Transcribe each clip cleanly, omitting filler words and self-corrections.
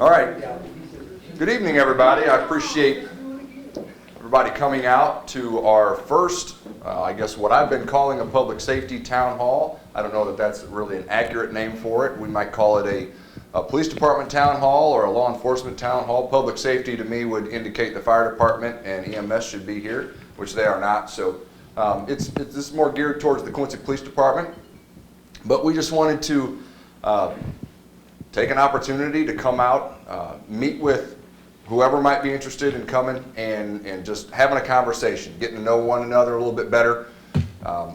All right. Good evening, everybody. I appreciate everybody coming out to our first, I guess what I've been calling a public safety town hall. I don't know that that's really an accurate name for it. We might call it a police department town hall or a law enforcement town hall. Public safety to me would indicate the fire department and EMS should be here, which they are not. So this is more geared towards the Quincy Police Department. But we just wanted to take an opportunity to come out, meet with whoever might be interested in coming and just having a conversation, getting to know one another a little bit better,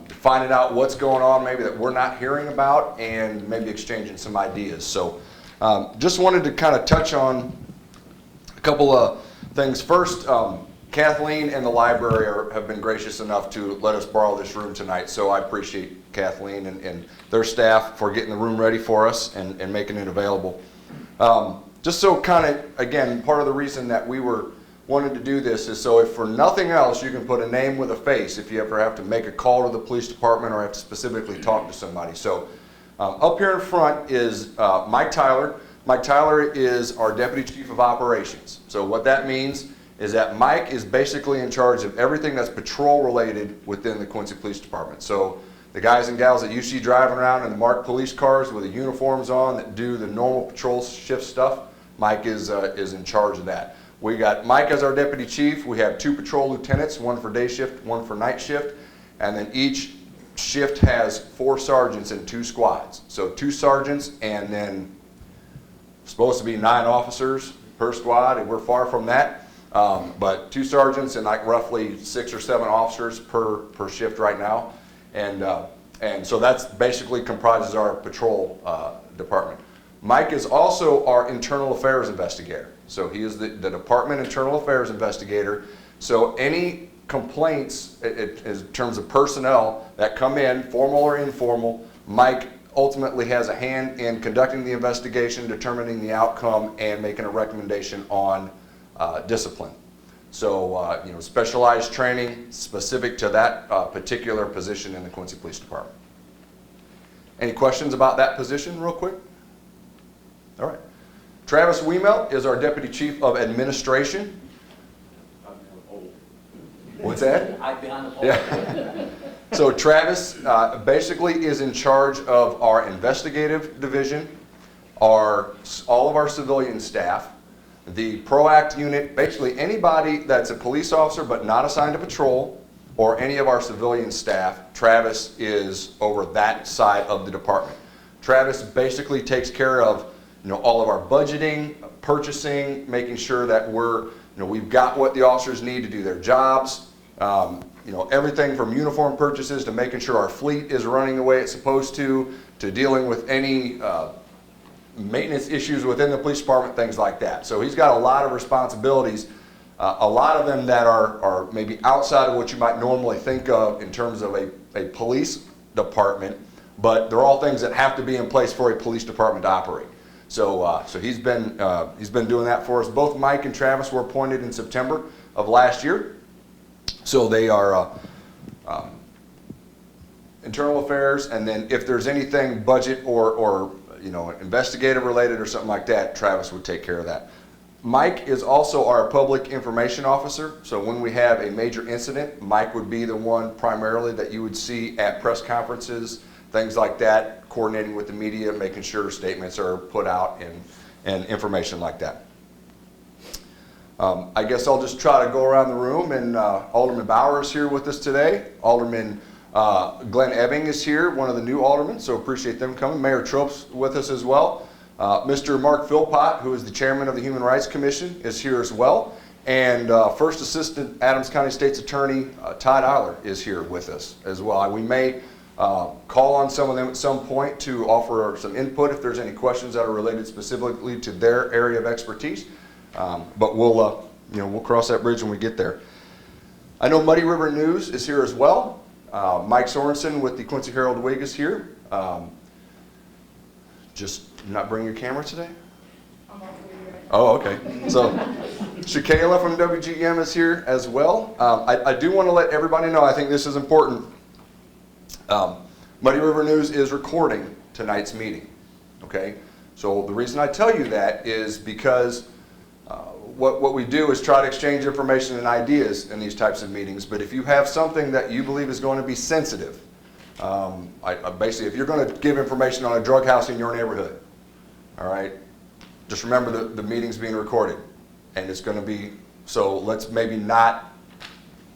finding out what's going on maybe that we're not hearing about, and maybe exchanging some ideas. So just wanted to kind of touch on a couple of things. First, Kathleen and the library have been gracious enough to let us borrow this room tonight, so I appreciate Kathleen and their staff for getting the room ready for us and making it available. Just so kind of, again, part of the reason that we wanted to do this is so if for nothing else you can put a name with a face if you ever have to make a call to the police department or have to specifically talk to somebody. So up here in front is Mike Tyler. Mike Tyler is our Deputy Chief of Operations. So what that means is that Mike is basically in charge of everything that's patrol related within the Quincy Police Department. So the guys and gals that you see driving around in the marked police cars with the uniforms on that do the normal patrol shift stuff, Mike is in charge of that. We got Mike as our deputy chief. We have 2 patrol lieutenants, one for day shift, one for night shift, and then each shift has 4 sergeants and 2 squads. So 2 sergeants and then supposed to be 9 officers per squad, and we're far from that. But 2 sergeants and like roughly 6 or 7 officers per shift right now. And so that's basically comprises our patrol department. Mike is also our internal affairs investigator. So he is the department internal affairs investigator. So any complaints in terms of personnel that come in, formal or informal, Mike ultimately has a hand in conducting the investigation, determining the outcome, and making a recommendation on discipline. So, specialized training specific to that particular position in the Quincy Police Department. Any questions about that position real quick? All right. Travis Wiemelt is our Deputy Chief of Administration. What's that? I'd be on the pole. Yeah. So Travis basically is in charge of our investigative division, all of our civilian staff, the PROACT unit, basically anybody that's a police officer but not assigned to patrol, or any of our civilian staff. Travis is over that side of the department. Travis basically takes care of all of our budgeting, purchasing, making sure that we've got what the officers need to do their jobs. Everything from uniform purchases to making sure our fleet is running the way it's supposed to dealing with any maintenance issues within the police department, things like that. So he's got a lot of responsibilities, a lot of them that are maybe outside of what you might normally think of in terms of a police department, but they're all things that have to be in place for a police department to operate. So he's been doing that for us. Both Mike and Travis were appointed in September of last year. So they are internal affairs, and then if there's anything budget or investigative related or something like that, Travis would take care of that. Mike is also our public information officer. So when we have a major incident, Mike would be the one primarily that you would see at press conferences, things like that, coordinating with the media, making sure statements are put out and information like that. I guess I'll just try to go around the room, and Alderman Bauer is here with us today. Alderman Glenn Ebbing is here, one of the new aldermen, so appreciate them coming. Mayor Trope's with us as well. Mr. Mark Philpott, who is the chairman of the Human Rights Commission, is here as well. And First Assistant Adams County State's Attorney Todd Eiler is here with us as well. We may call on some of them at some point to offer some input if there's any questions that are related specifically to their area of expertise. But we'll cross that bridge when we get there. I know Muddy River News is here as well. Mike Sorensen with the Quincy Herald-Whig is here. Just not bring your camera today? Oh, okay. So Shakayla from WGM is here as well. I do want to let everybody know, I think this is important. Muddy River News is recording tonight's meeting. Okay? So the reason I tell you that is because what we do is try to exchange information and ideas in these types of meetings. But if you have something that you believe is going to be sensitive, basically if you're going to give information on a drug house in your neighborhood, all right, just remember the meeting's being recorded, and it's going to be, so let's maybe not,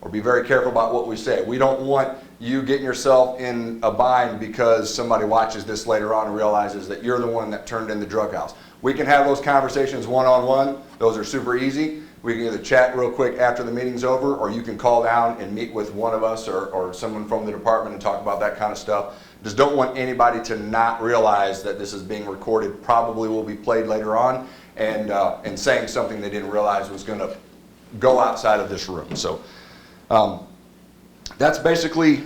or be very careful about what we say. We don't want you getting yourself in a bind because somebody watches this later on and realizes that you're the one that turned in the drug house. We can have those conversations one-on-one. Those are super easy. We can either chat real quick after the meeting's over, or you can call down and meet with one of us or someone from the department and talk about that kind of stuff. Just don't want anybody to not realize that this is being recorded, probably will be played later on, and saying something they didn't realize was going to go outside of this room. So that's basically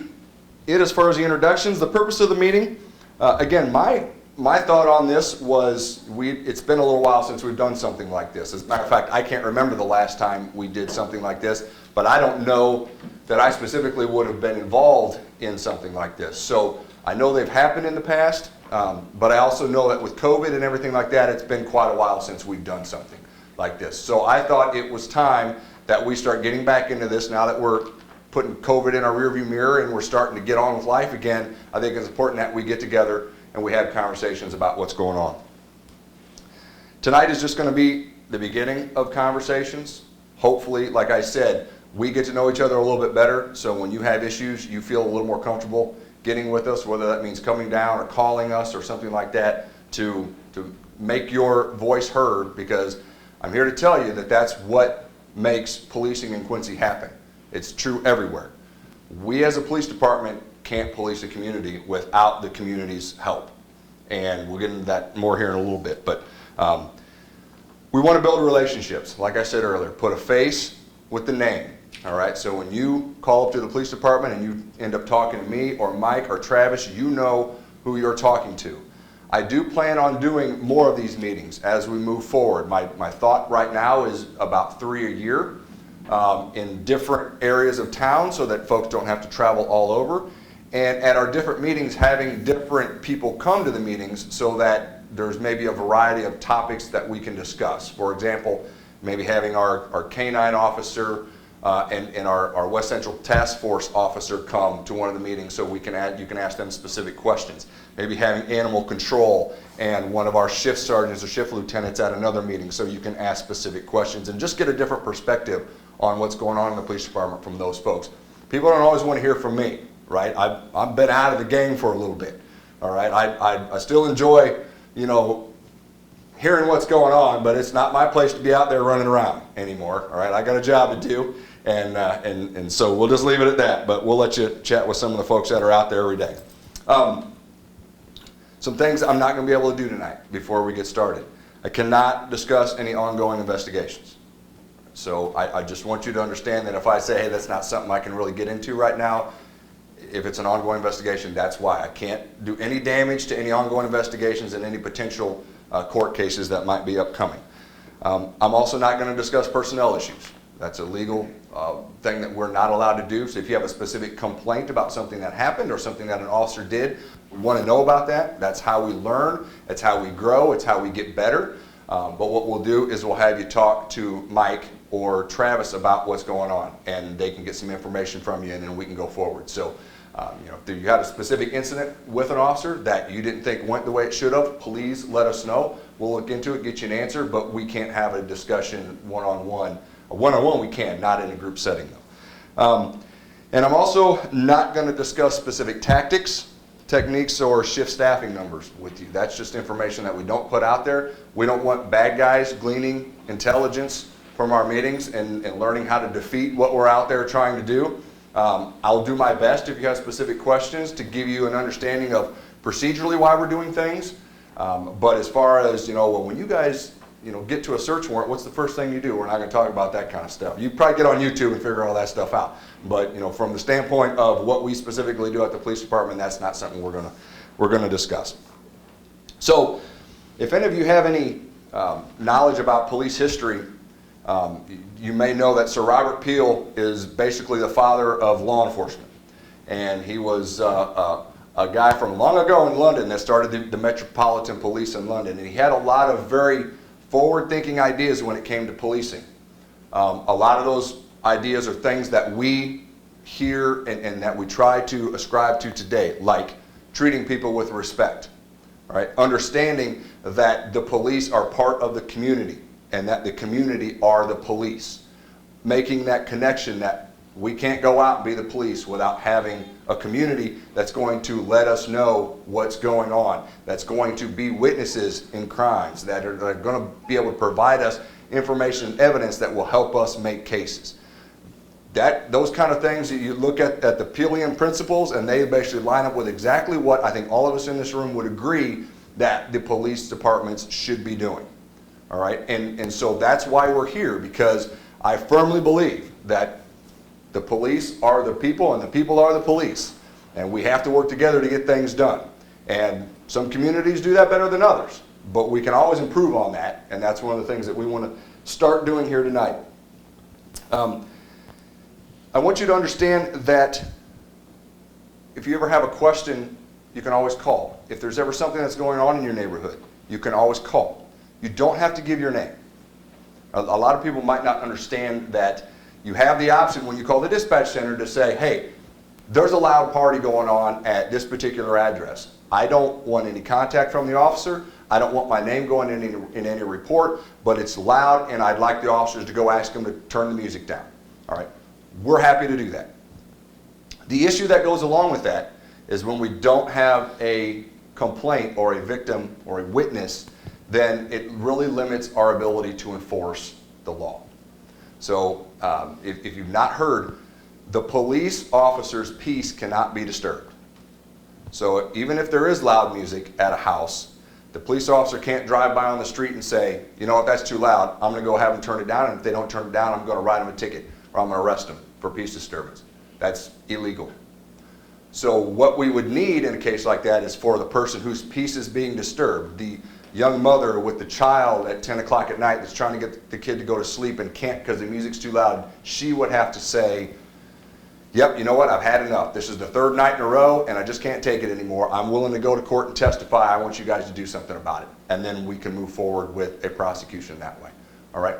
it as far as the introductions. The purpose of the meeting, again, my thought on this was it's been a little while since we've done something like this. As a matter of fact, I can't remember the last time we did something like this, but I don't know that I specifically would have been involved in something like this. So I know they've happened in the past, but I also know that with COVID and everything like that, it's been quite a while since we've done something like this. So I thought it was time that we start getting back into this now that we're putting COVID in our rearview mirror and we're starting to get on with life again. I think it's important that we get together and we have conversations about what's going on. Tonight is just going to be the beginning of conversations. Hopefully, like I said, we get to know each other a little bit better, so when you have issues, you feel a little more comfortable getting with us, whether that means coming down or calling us or something like that to make your voice heard, because I'm here to tell you that that's what makes policing in Quincy happen. It's true everywhere. We as a police department can't police a community without the community's help. And we'll get into that more here in a little bit. But we want to build relationships. Like I said earlier, put a face with the name. All right, so when you call up to the police department and you end up talking to me or Mike or Travis, you know who you're talking to. I do plan on doing more of these meetings as we move forward. My thought right now is about 3 a year in different areas of town so that folks don't have to travel all over. And at our different meetings, having different people come to the meetings so that there's maybe a variety of topics that we can discuss. For example, maybe having our canine officer and our West Central Task Force officer come to one of the meetings so you can ask them specific questions. Maybe having animal control and one of our shift sergeants or shift lieutenants at another meeting so you can ask specific questions and just get a different perspective on what's going on in the police department from those folks. People don't always want to hear from me, right? I've been out of the game for a little bit, all right? I still enjoy, hearing what's going on, but it's not my place to be out there running around anymore, all right? I got a job to do, and so we'll just leave it at that, but we'll let you chat with some of the folks that are out there every day. Some things I'm not going to be able to do tonight before we get started. I cannot discuss any ongoing investigations. So I just want you to understand that if I say, hey, that's not something I can really get into right now, if it's an ongoing investigation, that's why. I can't do any damage to any ongoing investigations and any potential court cases that might be upcoming. I'm also not going to discuss personnel issues. That's a legal thing that we're not allowed to do. So if you have a specific complaint about something that happened or something that an officer did, we want to know about that. That's how we learn. That's how we grow. It's how we get better. But what we'll do is we'll have you talk to Mike or Travis about what's going on, and they can get some information from you, and then we can go forward. So, if you had a specific incident with an officer that you didn't think went the way it should have, please let us know. We'll look into it, get you an answer, but we can't have a discussion one-on-one. One-on-one we can, not in a group setting though. And I'm also not going to discuss specific tactics, techniques, or shift staffing numbers with you. That's just information that we don't put out there. We don't want bad guys gleaning intelligence from our meetings and learning how to defeat what we're out there trying to do. I'll do my best if you have specific questions to give you an understanding of procedurally why we're doing things. But as far as, when you guys, get to a search warrant, what's the first thing you do? We're not going to talk about that kind of stuff. You probably get on YouTube and figure all that stuff out. But, from the standpoint of what we specifically do at the police department, that's not something we're going to discuss. So, if any of you have any knowledge about police history, you may know that Sir Robert Peel is basically the father of law enforcement. And he was a a guy from long ago in London that started the Metropolitan Police in London, and he had a lot of very forward-thinking ideas when it came to policing. A lot of those ideas are things that we hear and that we try to ascribe to today, like treating people with respect, right? Understanding that the police are part of the community and that the community are the police. Making that connection that we can't go out and be the police without having a community that's going to let us know what's going on, that's going to be witnesses in crimes, that are going to be able to provide us information and evidence that will help us make cases. Those kind of things, you look at the Peelian principles, and they basically line up with exactly what I think all of us in this room would agree that the police departments should be doing. All right, and so that's why we're here, because I firmly believe that the police are the people and the people are the police, and we have to work together to get things done. And some communities do that better than others, but we can always improve on that, and that's one of the things that we want to start doing here tonight. I want you to understand that if you ever have a question, you can always call. If there's ever something that's going on in your neighborhood, you can always call. You don't have to give your name. A lot of people might not understand that you have the option when you call the dispatch center to say, hey, there's a loud party going on at this particular address. I don't want any contact from the officer. I don't want my name going in any report, but it's loud and I'd like the officers to go ask them to turn the music down. All right. We're happy to do that. The issue that goes along with that is when we don't have a complaint or a victim or a witness, then it really limits our ability to enforce the law. So if you've not heard, the police officer's peace cannot be disturbed. So even if there is loud music at a house, the police officer can't drive by on the street and say, you know what, that's too loud, I'm going to go have them turn it down, and if they don't turn it down, I'm going to write them a ticket or I'm going to arrest them for peace disturbance. That's illegal. So what we would need in a case like that is for the person whose peace is being disturbed, the young mother with the child at 10 o'clock at night that's trying to get the kid to go to sleep and can't because the music's too loud, she would have to say, yep, you know what, I've had enough. This is the third night in a row and I just can't take it anymore. I'm willing to go to court and testify. I want you guys to do something about it. And then we can move forward with a prosecution that way. All right?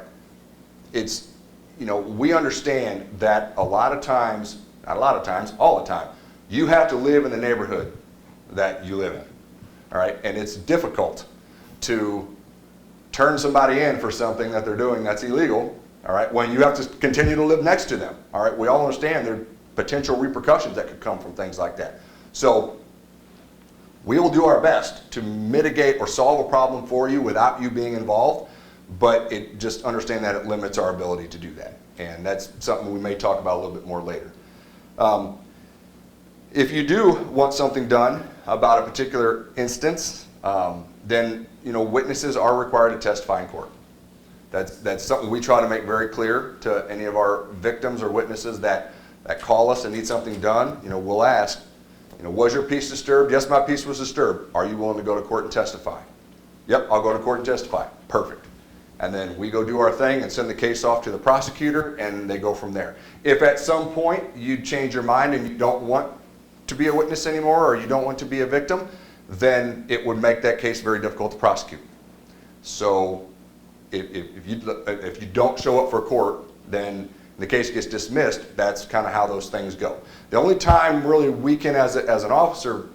It's, you know, we understand that a lot of times, not a lot of times, all the time, you have to live in the neighborhood that you live in. All right? And it's difficult to turn somebody in for something that they're doing that's illegal, all right, when you have to continue to live next to them. All right, we all understand there are potential repercussions that could come from things like that. So we will do our best to mitigate or solve a problem for you without you being involved, but just understand that it limits our ability to do that. And that's something we may talk about a little bit more later. If you do want something done about a particular instance, then witnesses are required to testify in court. That's something we try to make very clear to any of our victims or witnesses that call us and need something done. We'll ask, was your peace disturbed? Yes, my peace was disturbed. Are you willing to go to court and testify? Yep, I'll go to court and testify. Perfect. And then we go do our thing and send the case off to the prosecutor, and they go from there. If at some point you change your mind and you don't want to be a witness anymore, or you don't want to be a victim, then it would make that case very difficult to prosecute. So if you don't show up for court, then the case gets dismissed. That's kind of how those things go. The only time really we can, as an officer,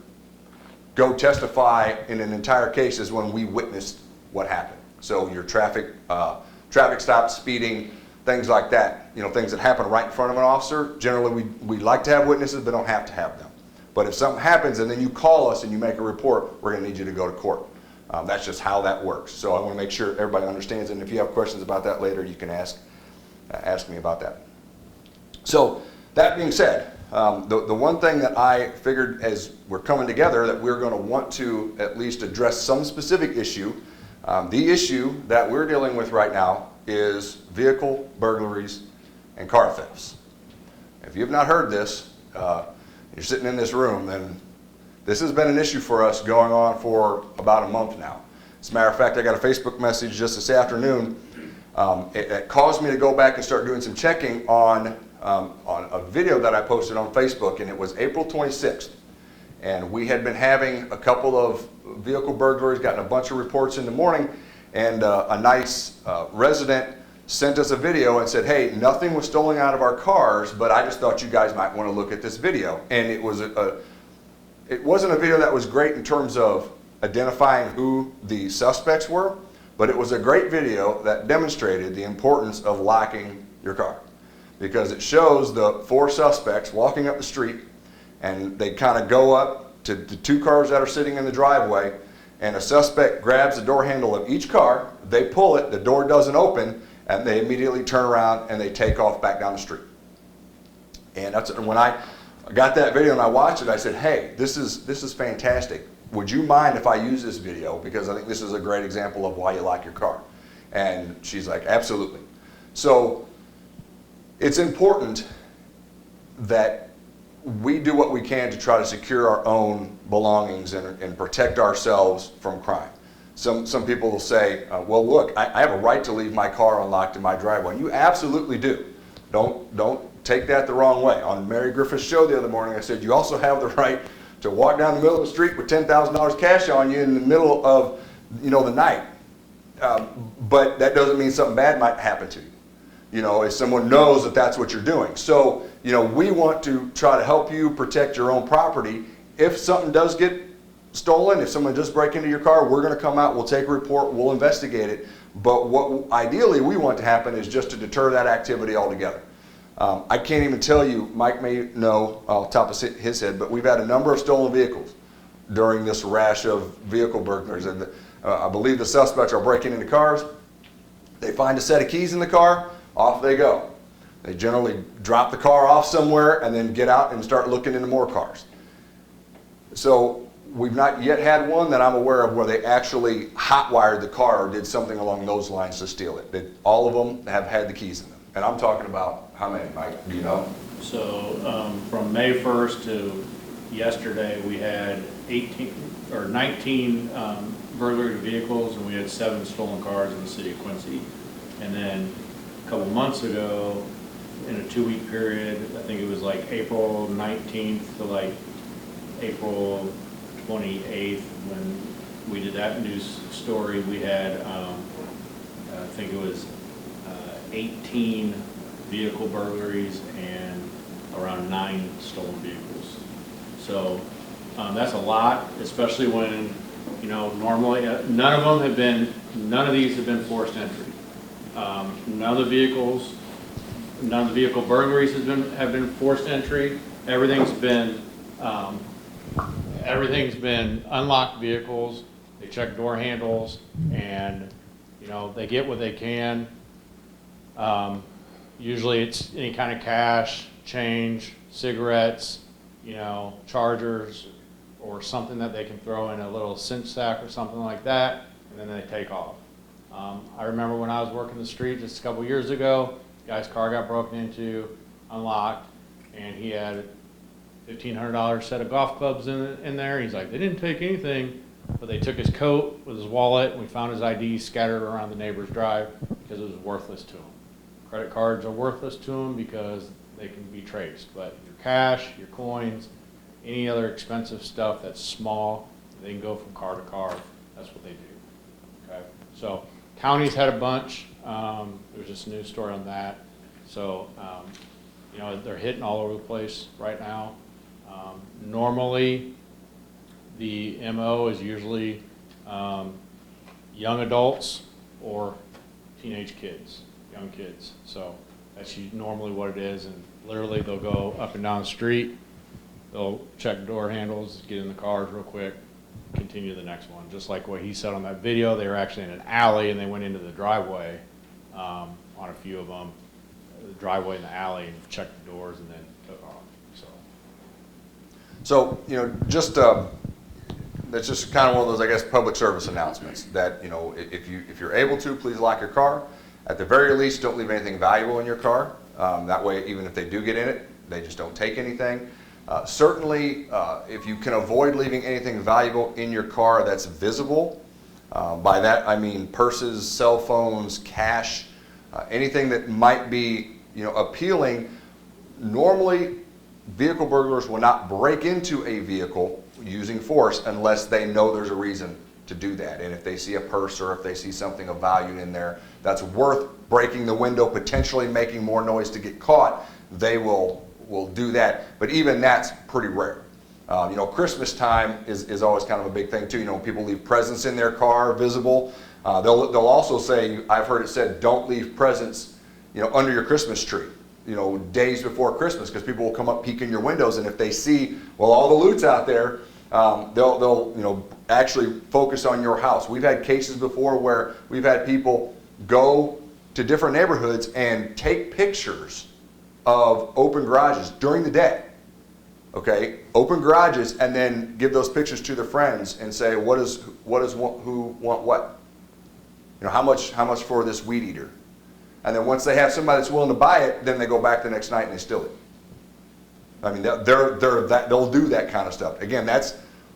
go testify in an entire case is when we witnessed what happened. So your traffic stop, speeding, things like that, things that happen right in front of an officer, generally we like to have witnesses but don't have to have them. But if something happens and then you call us and you make a report, we're going to need you to go to court. That's just how that works. So I want to make sure everybody understands, and if you have questions about that later, you can ask me about that. So that being said, the one thing that I figured as we're coming together that we're going to want to at least address some specific issue. The issue that we're dealing with right now is vehicle burglaries and car thefts. If you've not heard this, you're sitting in this room, then this has been an issue for us going on for about a month now. As a matter of fact, I got a Facebook message just this afternoon. It caused me to go back and start doing some checking on a video that I posted on Facebook, and it was April 26th. And we had been having a couple of vehicle burglaries, gotten a bunch of reports in the morning, and a nice resident sent us a video and said, hey, nothing was stolen out of our cars, but I just thought you guys might want to look at this video. And it wasn't a video that was great in terms of identifying who the suspects were, but it was a great video that demonstrated the importance of locking your car, because it shows the 4 suspects walking up the street, and they kind of go up to the 2 cars that are sitting in the driveway, and a suspect grabs the door handle of each car, they pull it, the door doesn't open, and they immediately turn around and they take off back down the street. And that's when I got that video and I watched it, I said, hey, this is fantastic. Would you mind if I use this video? Because I think this is a great example of why you lock your car. And she's like, absolutely. So it's important that we do what we can to try to secure our own belongings and protect ourselves from crime. Some people will say, well, look, I have a right to leave my car unlocked in my driveway. You absolutely do. Don't take that the wrong way. On Mary Griffith's show the other morning, I said, you also have the right to walk down the middle of the street with $10,000 cash on you in the middle of, the night. But that doesn't mean something bad might happen to you. If someone knows that that's what you're doing. So, we want to try to help you protect your own property. If something does get stolen, if someone does break into your car, we're going to come out, we'll take a report, we'll investigate it. But what ideally we want to happen is just to deter that activity altogether. I can't even tell you, Mike may know off the top of his head, but we've had a number of stolen vehicles during this rash of vehicle burglaries. And I believe the suspects are breaking into cars. They find a set of keys in the car, off they go. They generally drop the car off somewhere and then get out and start looking into more cars. So we've not yet had one that I'm aware of where they actually hotwired the car or did something along those lines to steal it. All of them have had the keys in them. And I'm talking about how many, Mike? Do you know? So from May 1st to yesterday, we had 19 burglary vehicles, and we had 7 stolen cars in the city of Quincy. And then a couple months ago, in a 2-week period, I think it was like April 19th to like April 28th, when we did that news story, we had, I think it was 18 vehicle burglaries and around 9 stolen vehicles. So that's a lot, especially when, normally none of these have been forced entry. None of the vehicle burglaries have been forced entry. Everything's been unlocked vehicles. They check door handles, and they get what they can. Usually it's any kind of cash, change, cigarettes, chargers, or something that they can throw in a little cinch sack or something like that, and then they take off. I remember when I was working the street just a couple years ago, guy's car got broken into, unlocked, and he had a $1,500 set of golf clubs in there. He's like, they didn't take anything, but they took his coat with his wallet, and we found his ID scattered around the neighbor's drive because it was worthless to him. Credit cards are worthless to them because they can be traced, but your cash, your coins, any other expensive stuff that's small, they can go from car to car. That's what they do. Okay, so counties had a bunch. There's just a news story on that. So they're hitting all over the place right now. Normally, the MO is usually young adults or teenage kids. Young kids. So that's normally what it is, and literally they'll go up and down the street, they'll check door handles, get in the cars real quick, continue to the next one. Just like what he said on that video, they were actually in an alley and they went into the driveway on a few of them, the driveway and the alley, and checked the doors and then took off. So just that's just kind of one of those, I guess, public service announcements that if you're able to, please lock your car. At the very least, don't leave anything valuable in your car. That way, even if they do get in it, they just don't take anything. Certainly, if you can avoid leaving anything valuable in your car that's visible, by that I mean purses, cell phones, cash, anything that might be appealing. Normally, vehicle burglars will not break into a vehicle using force unless they know there's a reason to do that. And if they see a purse or if they see something of value in there that's worth breaking the window, potentially making more noise to get caught, they will do that. But even that's pretty rare. Christmas time is always kind of a big thing too. When people leave presents in their car visible, they'll also say, I've heard it said, don't leave presents, under your Christmas tree, days before Christmas, because people will come up peek in your windows, and if they see, well, all the loot's out there, they'll actually focus on your house. We've had cases before where we've had people go to different neighborhoods and take pictures of open garages during the day. Okay, open garages, and then give those pictures to their friends and say, who want what? How much for this weed eater? And then once they have somebody that's willing to buy it, then they go back the next night and they steal it. I mean, they'll do that kind of stuff. Again,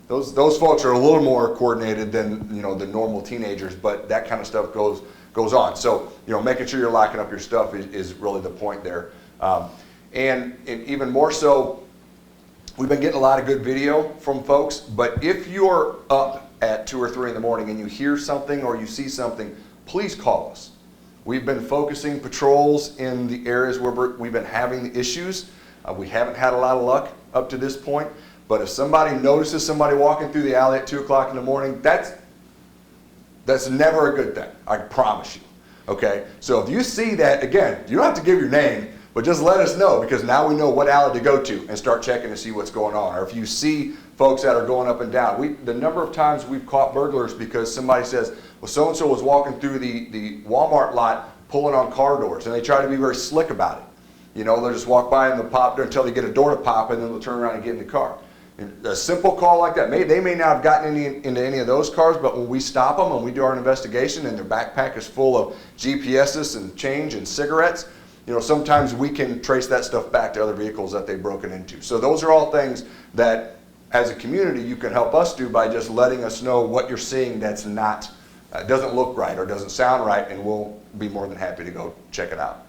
those folks are a little more coordinated than the normal teenagers, but that kind of stuff goes on. So making sure you're locking up your stuff is really the point there. And even more so, we've been getting a lot of good video from folks, but if you're up at 2 or 3 in the morning and you hear something or you see something, please call us. We've been focusing patrols in the areas where we've been having the issues. We haven't had a lot of luck up to this point, but if somebody notices somebody walking through the alley at 2 o'clock in the morning, that's never a good thing, I promise you. Okay, so if you see that, again, you don't have to give your name, but just let us know, because now we know what alley to go to and start checking to see what's going on. Or if you see folks that are going up and down. The number of times we've caught burglars because somebody says, well, so-and-so was walking through the Walmart lot pulling on car doors, and they try to be very slick about it. They'll just walk by and they'll pop there until they get a door to pop, and then they'll turn around and get in the car. And a simple call like that, they may not have gotten into any of those cars, but when we stop them and we do our investigation and their backpack is full of GPSs and change and cigarettes, sometimes we can trace that stuff back to other vehicles that they've broken into. So those are all things that, as a community, you can help us do by just letting us know what you're seeing that's not, doesn't look right or doesn't sound right, and we'll be more than happy to go check it out.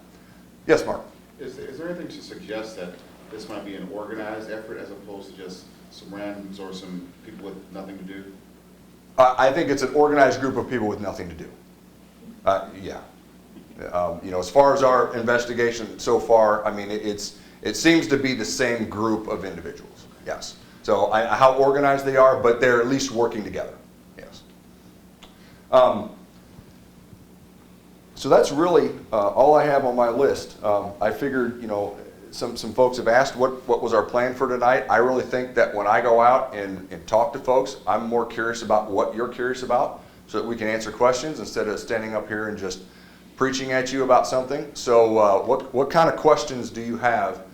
Yes, Mark? Is there anything to suggest that this might be an organized effort as opposed to just some randoms or some people with nothing to do? I think it's an organized group of people with nothing to do. Yeah. As far as our investigation so far, I mean, it seems to be the same group of individuals. Yes. So how organized they are, but they're at least working together. Yes. So that's really all I have on my list. I figured, some folks have asked what was our plan for tonight. I really think that when I go out and talk to folks, I'm more curious about what you're curious about, so that we can answer questions instead of standing up here and just preaching at you about something. So what kind of questions do you have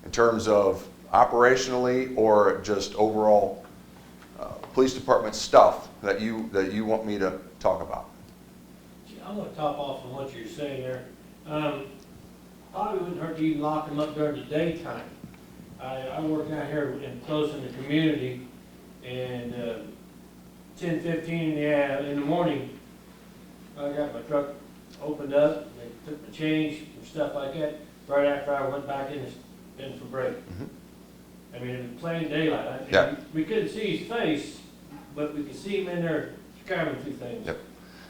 in terms of operationally or just overall police department stuff that you want me to talk about? I'm going to top off on what you're saying there. Probably wouldn't hurt to even lock them up during the daytime. I work out here close in the community, and 10:15 in the morning, I got my truck opened up, they took the change and stuff like that, right after I went back in for break. I mean, it was plain daylight. Yeah. We couldn't see his face, but we could see him in there scrabbling through things. Yep.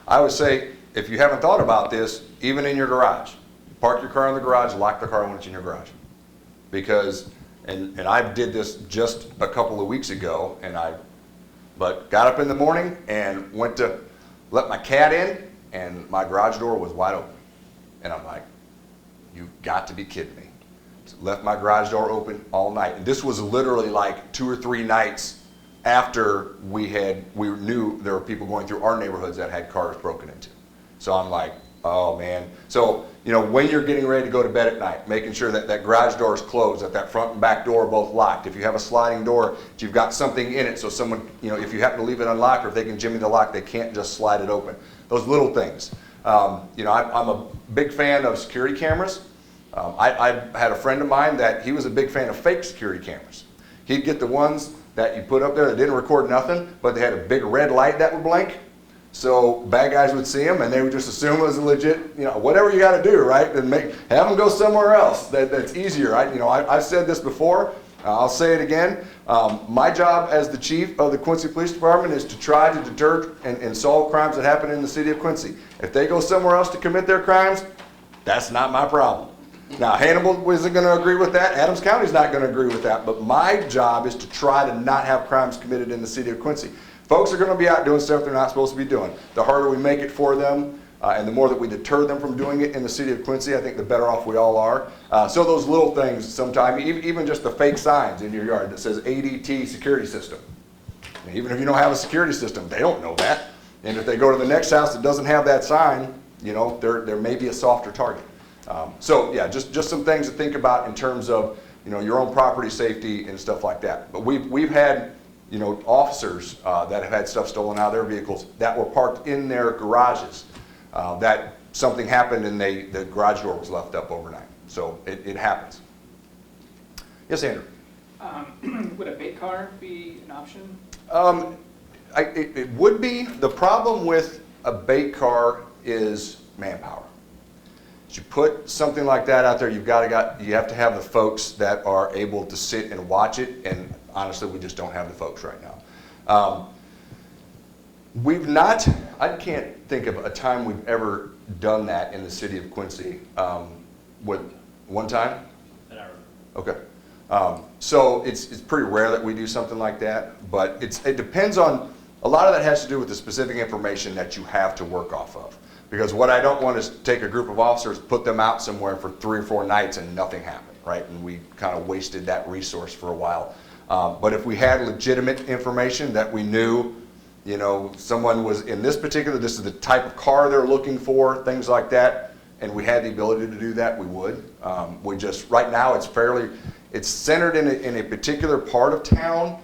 I would say, if you haven't thought about this, even in your garage, park your car in the garage, lock the car when it's in your garage. Because, and I did this just a couple of weeks ago, but got up in the morning and went to let my cat in, and my garage door was wide open. And I'm like, you've got to be kidding me. So left my garage door open all night. And this was literally like 2 or 3 nights after we knew there were people going through our neighborhoods that had cars broken into. So I'm like, oh man. So, when you're getting ready to go to bed at night, making sure that that garage door is closed, that front and back door are both locked. If you have a sliding door, you've got something in it so someone, if you happen to leave it unlocked or if they can jimmy the lock, they can't just slide it open. Those little things. I'm a big fan of security cameras. I had a friend of mine that he was a big fan of fake security cameras. He'd get the ones that you put up there that didn't record nothing, but they had a big red light that would blink. So bad guys would see them and they would just assume it was a legit, whatever you got to do, right? And have them go somewhere else that's easier, right? I've said this before. I'll say it again. My job as the chief of the Quincy Police Department is to try to deter and solve crimes that happen in the city of Quincy. If they go somewhere else to commit their crimes, that's not my problem. Now, Hannibal isn't going to agree with that. Adams County's not going to agree with that. But my job is to try to not have crimes committed in the city of Quincy. Folks are going to be out doing stuff they're not supposed to be doing. The harder we make it for them, and the more that we deter them from doing it in the city of Quincy, I think the better off we all are. So those little things, sometimes, even just the fake signs in your yard that says ADT security system. And even if you don't have a security system, they don't know that. And if they go to the next house that doesn't have that sign, you know, there may be a softer target. So yeah, just some things to think about in terms of, you know, your own property safety and stuff like that. But we've had, you know, officers that have had stuff stolen out of their vehicles that were parked in their garages. That something happened and the garage door was left up overnight. So it happens. Yes, Andrew? Would a bait car be an option? It would be. The problem with a bait car is manpower. You put something like that out there, you have to have the folks that are able to sit and watch it, and honestly, we just don't have the folks right now. I can't think of a time we've ever done that in the city of Quincy. One time? Okay. So it's pretty rare that we do something like that, but it depends on, a lot of that has to do with the specific information that you have to work off of. Because what I don't want is to take a group of officers, put them out somewhere for 3 or 4 nights and nothing happened, right? And we kind of wasted that resource for a while. But if we had legitimate information that we knew, you know, someone was in this is the type of car they're looking for, things like that, and we had the ability to do that, we would. Right now it's centered in a particular part of town,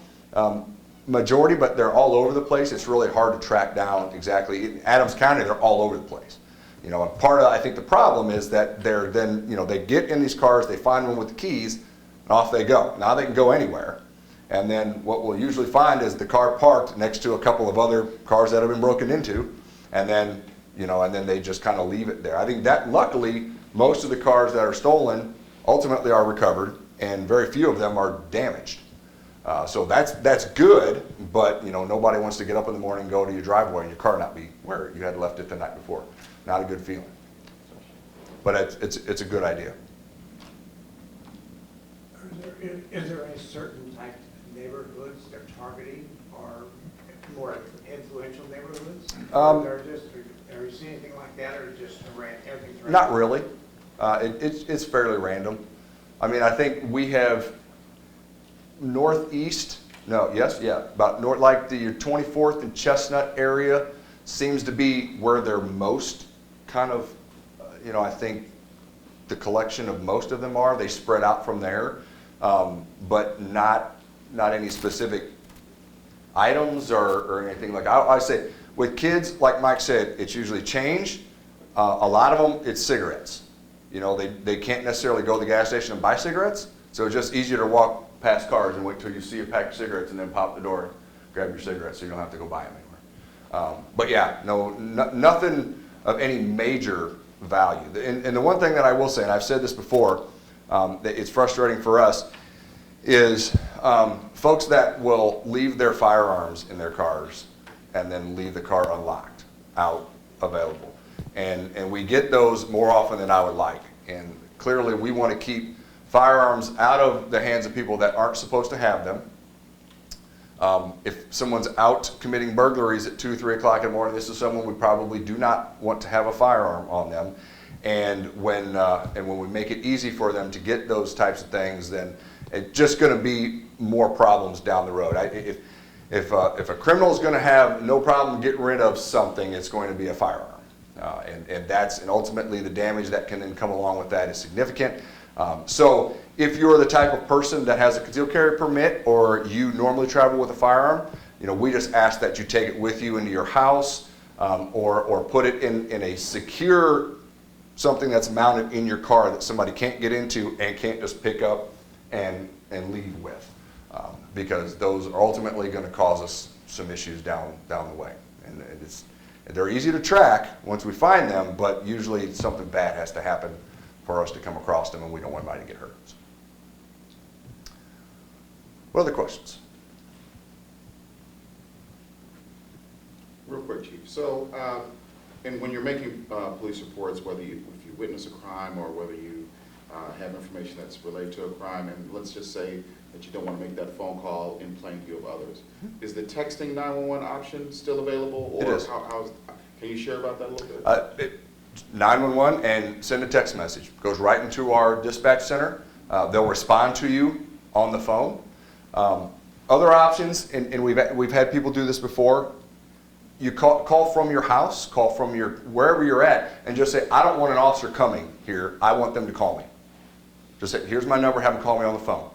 majority, but they're all over the place. It's really hard to track down exactly. In Adams County, they're all over the place. You know, and part of, I think the problem is that they're then, you know, they get in these cars, they find one with the keys, and off they go. Now they can go anywhere. And then what we'll usually find is the car parked next to a couple of other cars that have been broken into, and then, you know, and then they just kind of leave it there. I think that luckily, most of the cars that are stolen ultimately are recovered, and very few of them are damaged. So that's good, but you know, nobody wants to get up in the morning and go to your driveway and your car not be where you had left it the night before. Not a good feeling. But it's a good idea. Is there a certain type of neighborhoods they're targeting, or more influential neighborhoods? Are you seeing anything like that, or just everything's random? Not really. It's fairly random. I mean, I think we have about north, like your 24th and Chestnut area seems to be where they're most kind of, you know, I think the collection of most of them are. They spread out from there, but not any specific items or anything. Like I say, with kids, like Mike said, it's usually change. A lot of them, it's cigarettes. You know, they can't necessarily go to the gas station and buy cigarettes, so it's just easier to walk past cars and wait till you see a pack of cigarettes and then pop the door and grab your cigarettes so you don't have to go buy them anywhere. But yeah, nothing of any major value. And the one thing that I will say, and I've said this before, that it's frustrating for us, is folks that will leave their firearms in their cars and then leave the car unlocked, out, available. And we get those more often than I would like. And clearly we want to keep firearms out of the hands of people that aren't supposed to have them. If someone's out committing burglaries at 2, 3 o'clock in the morning, this is someone we probably do not want to have a firearm on them. And when we make it easy for them to get those types of things, then it's just going to be more problems down the road. If a criminal is going to have no problem getting rid of something, it's going to be a firearm. And ultimately the damage that can then come along with that is significant. So if you're the type of person that has a concealed carry permit, or you normally travel with a firearm, you know, we just ask that you take it with you into your house, or put it in a secure, something that's mounted in your car that somebody can't get into and can't just pick up and leave with, because those are ultimately going to cause us some issues down the way. And they're easy to track once we find them, but usually something bad has to happen for us to come across them, and we don't want anybody to get hurt. What other questions? Real quick, Chief. So, and when you're making police reports, whether if you witness a crime or whether you have information that's related to a crime, and let's just say that you don't want to make that phone call in plain view of others, is the texting 911 option still available? Or It is. Can you share about that a little bit? 911 and send a text message. Goes right into our dispatch center. They'll respond to you on the phone. Other options, and we've had people do this before. You call from your house, call from wherever you're at, and just say, I don't want an officer coming here. I want them to call me. Just say, here's my number, have them call me on the phone.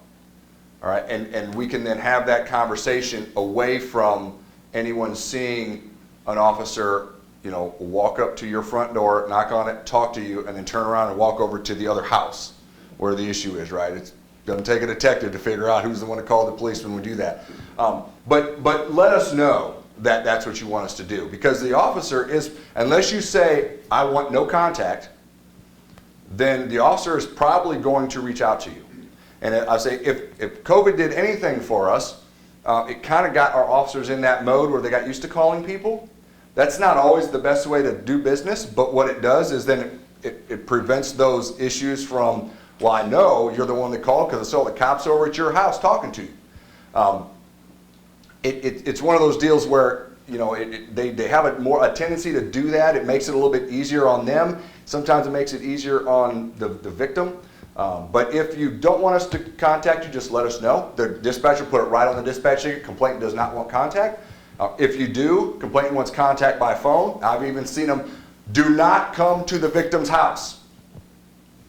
All right, and we can then have that conversation away from anyone seeing an officer, walk up to your front door, knock on it, talk to you, and then turn around and walk over to the other house where the issue is, right? It's going to take a detective to figure out who's the one to call the police when we do that. But let us know that that's what you want us to do, because the officer is, unless you say, I want no contact, then the officer is probably going to reach out to you. And I say, if COVID did anything for us, it kind of got our officers in that mode where they got used to calling people. That's not always the best way to do business, but what it does is then it prevents those issues from, well, I know you're the one that called because I saw the cops over at your house talking to you. It's one of those deals where they have a tendency to do that. It makes it a little bit easier on them. Sometimes it makes it easier on the victim. But if you don't want us to contact you, just let us know. The dispatcher put it right on the dispatch ticket. Complainant does not want contact. If you do, complainant wants contact by phone. I've even seen them, do not come to the victim's house.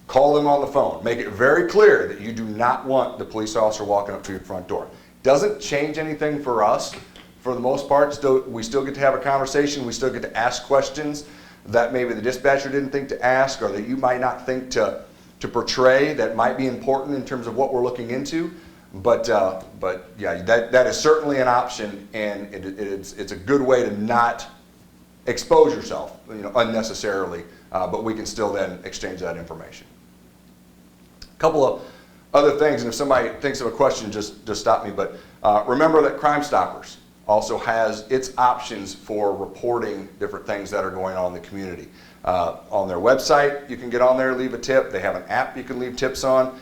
Call them on the phone. Make it very clear that you do not want the police officer walking up to your front door. Doesn't change anything for us. For the most part, we still get to have a conversation. We still get to ask questions that maybe the dispatcher didn't think to ask, or that you might not think to portray, that might be important in terms of what we're looking into. But yeah, that is certainly an option, and it's a good way to not expose yourself, unnecessarily. But we can still then exchange that information. A couple of other things, and if somebody thinks of a question, just stop me. But remember that Crime Stoppers also has its options for reporting different things that are going on in the community. On their website, you can get on there, leave a tip. They have an app you can leave tips on.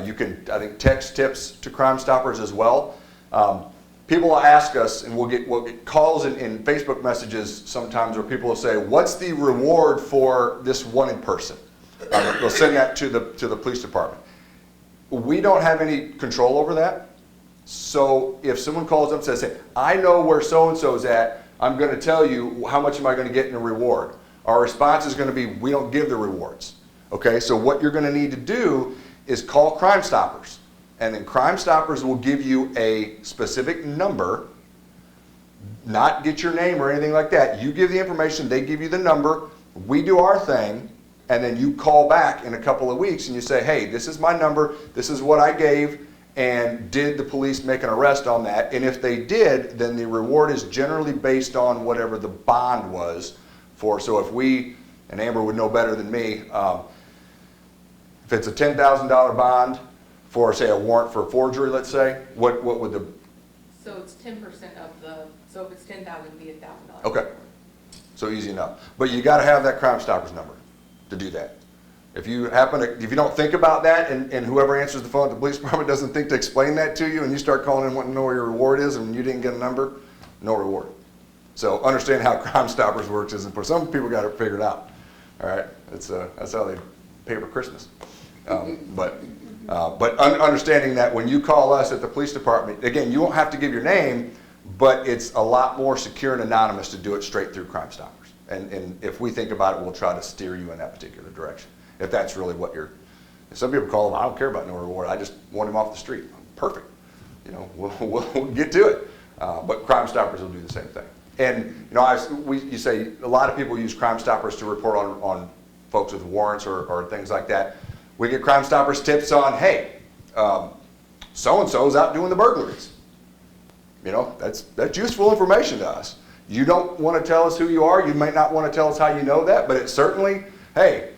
You can, I think, text tips to Crime Stoppers as well. People will ask us, and we'll get calls and Facebook messages sometimes where people will say, what's the reward for this wanted person? They'll send that to the police department. We don't have any control over that. So if someone calls up and says, hey, I know where so-and-so's at, I'm going to tell you how much am I going to get in a reward. Our response is going to be, we don't give the rewards. Okay, so what you're going to need to do is call Crime Stoppers. And then Crime Stoppers will give you a specific number, not get your name or anything like that. You give the information, they give you the number, we do our thing, and then you call back in a couple of weeks and you say, hey, this is my number, this is what I gave, and did the police make an arrest on that? And if they did, then the reward is generally based on whatever the bond was for. So if we, and Amber would know better than me, if it's a $10,000 bond for, say, a warrant for forgery, let's say, what would the... So it's 10% of the, so if it's 10,000, it'd be $1,000. Okay, so easy enough. But you got to have that Crime Stoppers number to do that. If you don't think about that, and whoever answers the phone at the police department doesn't think to explain that to you, and you start calling in wanting to know where your reward is, and you didn't get a number, no reward. So understand how Crime Stoppers works is important. Some people got it figured out. All right, that's how they pay for Christmas. But understanding that when you call us at the police department, again, you won't have to give your name, but it's a lot more secure and anonymous to do it straight through Crime Stoppers. And if we think about it, we'll try to steer you in that particular direction. If that's really what you're, some people call them, I don't care about no reward, I just want him off the street. Perfect. We'll get to it. But Crime Stoppers will do the same thing. And you say a lot of people use Crime Stoppers to report on folks with warrants or things like that. We get Crime Stoppers tips on, hey, so-and-so's out doing the burglaries. That's useful information to us. You don't want to tell us who you are. You might not want to tell us how you know that, but it's certainly, hey,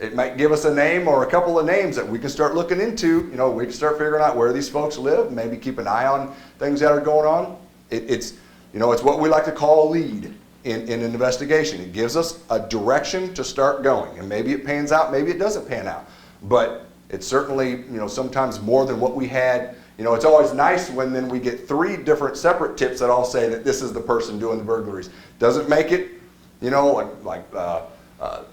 it might give us a name or a couple of names that we can start looking into. You know, we can start figuring out where these folks live, maybe keep an eye on things that are going on. It's what we like to call a lead in an investigation. It gives us a direction to start going, and maybe it pans out, maybe it doesn't pan out. But it's certainly, sometimes more than what we had. It's always nice when then we get 3 different separate tips that all say that this is the person doing the burglaries. Doesn't make it,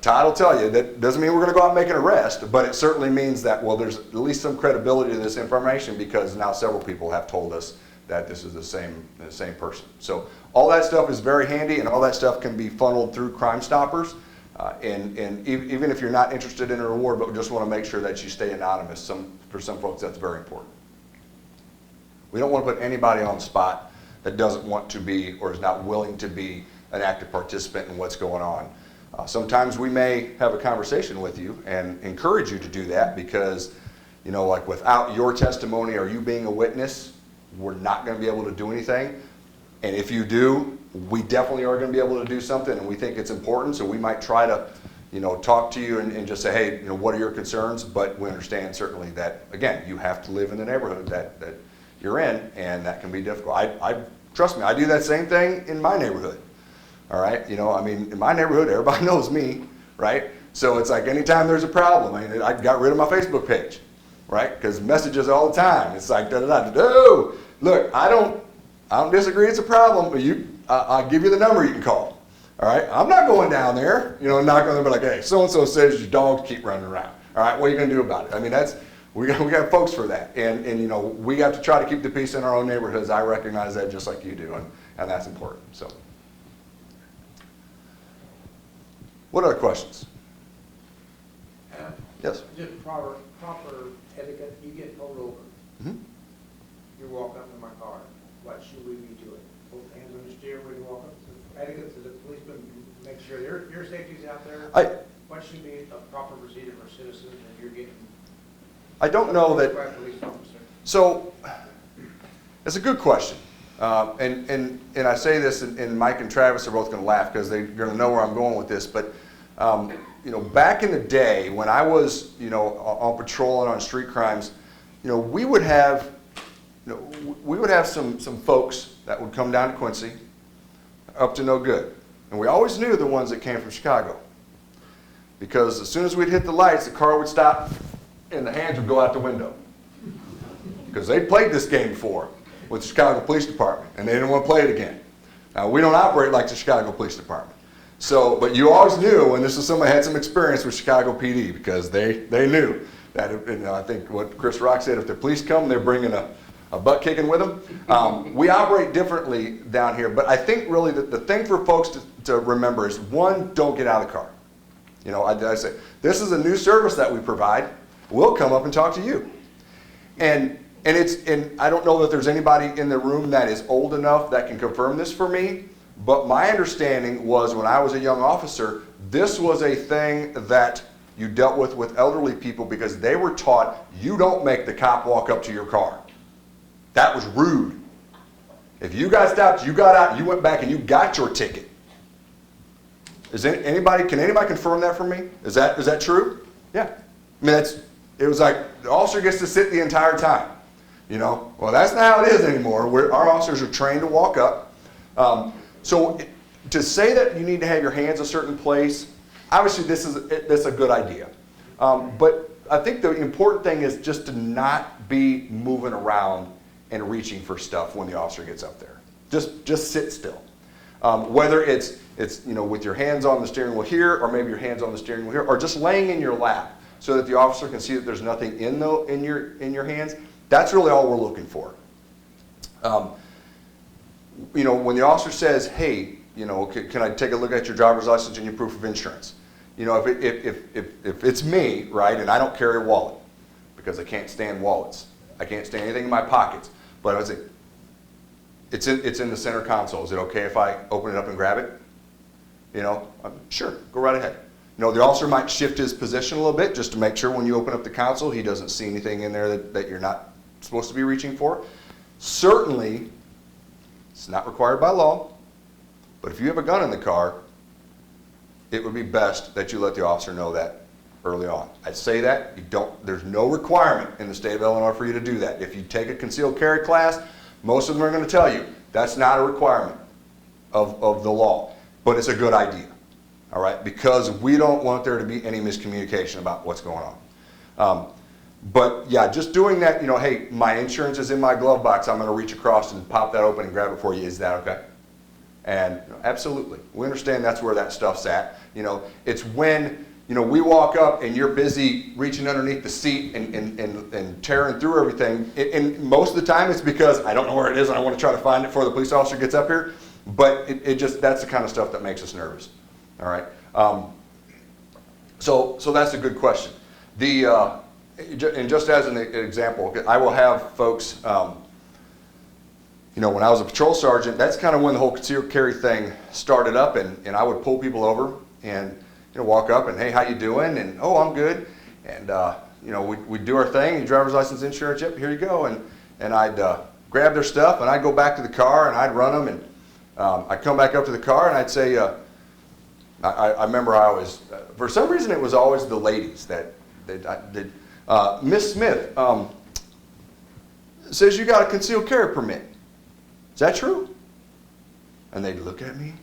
Todd will tell you, that doesn't mean we're going to go out and make an arrest, but it certainly means that, well, there's at least some credibility to this information because now several people have told us that this is the same person. So all that stuff is very handy, and all that stuff can be funneled through Crime Stoppers. And even if you're not interested in a reward, but we just want to make sure that you stay anonymous. For some folks, that's very important. We don't want to put anybody on the spot that doesn't want to be or is not willing to be an active participant in what's going on. Sometimes we may have a conversation with you and encourage you to do that because, like without your testimony or you being a witness, we're not going to be able to do anything. And if you do, we definitely are going to be able to do something, and we think it's important. So we might try to, talk to you and just say, hey, what are your concerns? But we understand certainly that, again, you have to live in the neighborhood that you're in, and that can be difficult. Trust me, I do that same thing in my neighborhood. All right, in my neighborhood, everybody knows me, right? So it's like anytime there's a problem, I got rid of my Facebook page, right? Because messages all the time. It's like no, look, I don't disagree. It's a problem, but I'll give you the number you can call. All right, I'm not going down there, not going to be like, hey, so and so says your dogs keep running around. All right, what are you going to do about it? We got folks for that, and we have to try to keep the peace in our own neighborhoods. I recognize that just like you do, and that's important. So. What other questions? Yes. Just proper etiquette. You get pulled over. Mm-hmm. You walk up to my car. What should we be doing? Both hands on the steering wheel. You walk up. So etiquette to the policeman. Make sure your safety's out there. What should be a proper procedure for citizens if you're getting? I don't know that. By a police officer? So, it's a good question. And I say this, and Mike and Travis are both going to laugh because they're going to know where I'm going with this. But back in the day when I was on patrol and on street crimes, we would have some folks that would come down to Quincy, up to no good, and we always knew the ones that came from Chicago because as soon as we'd hit the lights, the car would stop and the hands would go out the window because they'd played this game before with the Chicago Police Department, and they didn't want to play it again. Now, we don't operate like the Chicago Police Department. So, but you always knew when this was somebody had some experience with Chicago PD because they knew that, I think what Chris Rock said, if the police come, they're bringing a butt kicking with them. We operate differently down here, but I think really the thing for folks to remember is, one, don't get out of the car. I say, this is a new service that we provide. We'll come up and talk to you. And I don't know that there's anybody in the room that is old enough that can confirm this for me, but my understanding was when I was a young officer, this was a thing that you dealt with elderly people because they were taught you don't make the cop walk up to your car. That was rude. If you got stopped, you got out, you went back and you got your ticket. Can anybody confirm that for me? Is that true? Yeah. It was like the officer gets to sit the entire time. Well, that's not how it is anymore. Our officers are trained to walk up. So to say that you need to have your hands a certain place, obviously that's a good idea. But I think the important thing is just to not be moving around and reaching for stuff when the officer gets up there. Just sit still. Whether it's with your hands on the steering wheel here, or maybe your hands on the steering wheel here, or just laying in your lap so that the officer can see that there's nothing in your hands. That's really all we're looking for. When the officer says, hey, can I take a look at your driver's license and your proof of insurance? If it's me, right, and I don't carry a wallet because I can't stand wallets. I can't stand anything in my pockets. But I would say, it's in the center console. Is it okay if I open it up and grab it? Sure, go right ahead. The officer might shift his position a little bit just to make sure when you open up the console, he doesn't see anything in there that you're not supposed to be reaching for. Certainly, it's not required by law, but if you have a gun in the car, it would be best that you let the officer know that early on. I say that, there's no requirement in the state of Illinois for you to do that. If you take a concealed carry class, most of them are going to tell you that's not a requirement of the law, but it's a good idea, all right? Because we don't want there to be any miscommunication about what's going on. But yeah, just doing that, hey, my insurance is in my glove box, I'm going to reach across and pop that open and grab it for you, is that okay? And absolutely, we understand that's where that stuff's at. It's when we walk up and you're busy reaching underneath the seat and tearing through everything. And most of the time it's because I don't know where it is and I want to try to find it before the police officer gets up here. But that's the kind of stuff that makes us nervous. All right. So that's a good question. And just as an example, I will have folks, when I was a patrol sergeant, that's kind of when the whole concealed carry thing started up, and I would pull people over and walk up and, hey, how you doing? And, oh, I'm good. And we'd do our thing, your driver's license, insurance, yep, here you go. And I'd grab their stuff and I'd go back to the car and I'd run them, and I'd come back up to the car and I'd say, I remember I was, for some reason it was always the ladies that Miss Smith says you got a concealed carry permit. Is that true? And they'd look at me,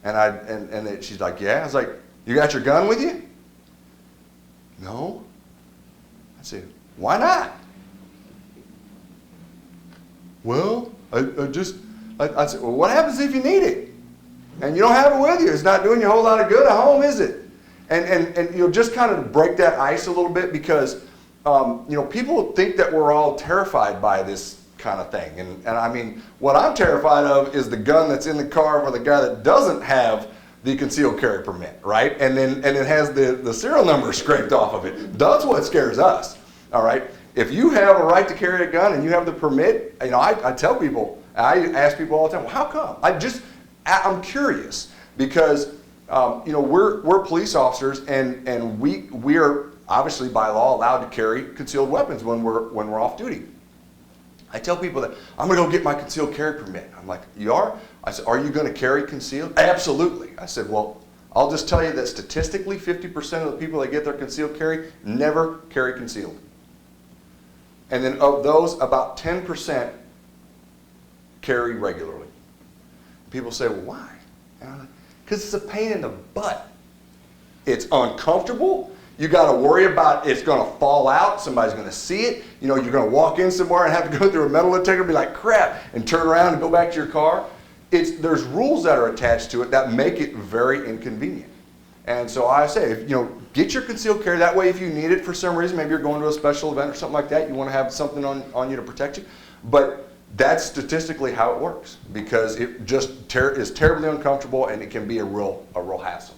and she's like, yeah. I was like, you got your gun with you? No. I said, why not? Well, I said, well, what happens if you need it? And you don't have it with you. It's not doing you a whole lot of good at home, is it? And just kind of break that ice a little bit, because people think that we're all terrified by this kind of thing. And I mean, what I'm terrified of is the gun that's in the car for the guy that doesn't have the concealed carry permit, right? And it has the serial number scraped off of it. That's what scares us, all right? If you have a right to carry a gun and you have the permit, I tell people, I ask people all the time, well, how come? I'm curious, because we're police officers, and we are obviously by law allowed to carry concealed weapons when we're off duty. I tell people that I'm going to go get my concealed carry permit. I'm like, you are? I said, are you going to carry concealed? Absolutely. I said, well, I'll just tell you that statistically 50% of the people that get their concealed carry never carry concealed. And then of those, about 10% carry regularly. People say, well, why? Because it's a pain in the butt. It's uncomfortable. You got to worry about it's going to fall out. Somebody's going to see it. You're going to walk in somewhere and have to go through a metal detector and be like, crap, and turn around and go back to your car. There's rules that are attached to it that make it very inconvenient. And so I say, get your concealed carry. That way, if you need it for some reason, maybe you're going to a special event or something like that, you want to have something on you to protect you. But that's statistically how it works, because it just is terribly uncomfortable, and it can be a real hassle.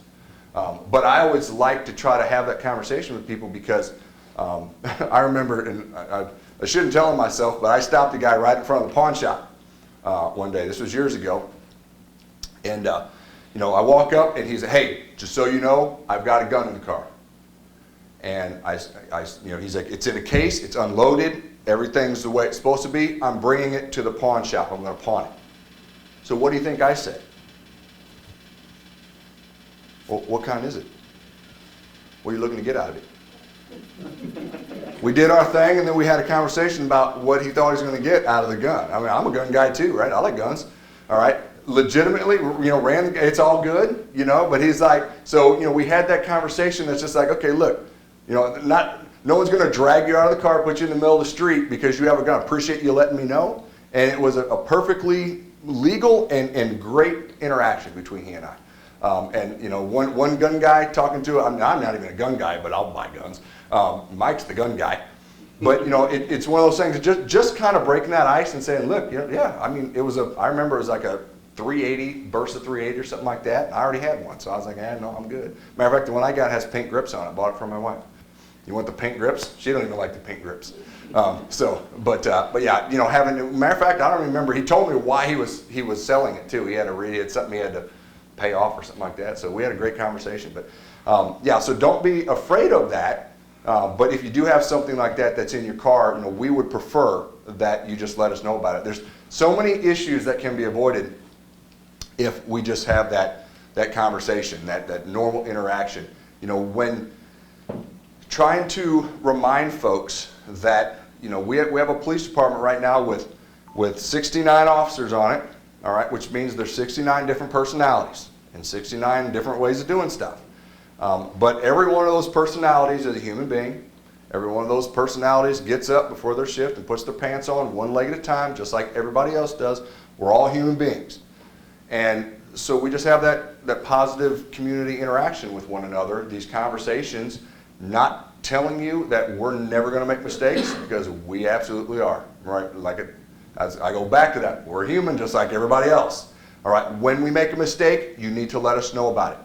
But I always like to try to have that conversation with people, because I remember, and I shouldn't tell him myself, but I stopped a guy right in front of the pawn shop one day. This was years ago. And, I walk up and he said, hey, just so you know, I've got a gun in the car. And he's like, it's in a case, it's unloaded, everything's the way it's supposed to be. I'm bringing it to the pawn shop. I'm going to pawn it. So what do you think I said? Well, what kind is it? What are you looking to get out of it? We did our thing, and then we had a conversation about what he thought he was going to get out of the gun. I mean, I'm a gun guy too, right? I like guns. All right. Legitimately, it's all good, but he's like, so, we had that conversation that's just like, okay, look, no one's going to drag you out of the car, put you in the middle of the street because you have a gun. I appreciate you letting me know. And it was a perfectly legal and great interaction between he and I. One gun guy talking to, I'm not even a gun guy, but I'll buy guns. Mike's the gun guy. But, it's one of those things, just kind of breaking that ice and saying, look, I mean, I remember it was like a 380, Bursa 380 or something like that. I already had one, so I was like, no, I'm good. Matter of fact, the one I got has pink grips on it. I bought it for my wife. You want the pink grips? She don't even like the pink grips. But yeah, matter of fact, I don't remember. He told me why he was selling it too. He had something he had to pay off or something like that. So we had a great conversation. But yeah, so don't be afraid of that. But if you do have something like that that's in your car, we would prefer that you just let us know about it. There's so many issues that can be avoided if we just have that conversation, that normal interaction. When trying to remind folks that, you know, we have a police department right now with 69 officers on it, all right, which means there's 69 different personalities and 69 different ways of doing stuff. But every one of those personalities is a human being. Every one of those personalities gets up before their shift and puts their pants on one leg at a time, just like everybody else does. We're all human beings. And so we just have that positive community interaction with one another, these conversations, not telling you that we're never going to make mistakes, because we absolutely are, right? As I go back to that, we're human just like everybody else. All right, when we make a mistake, you need to let us know about it.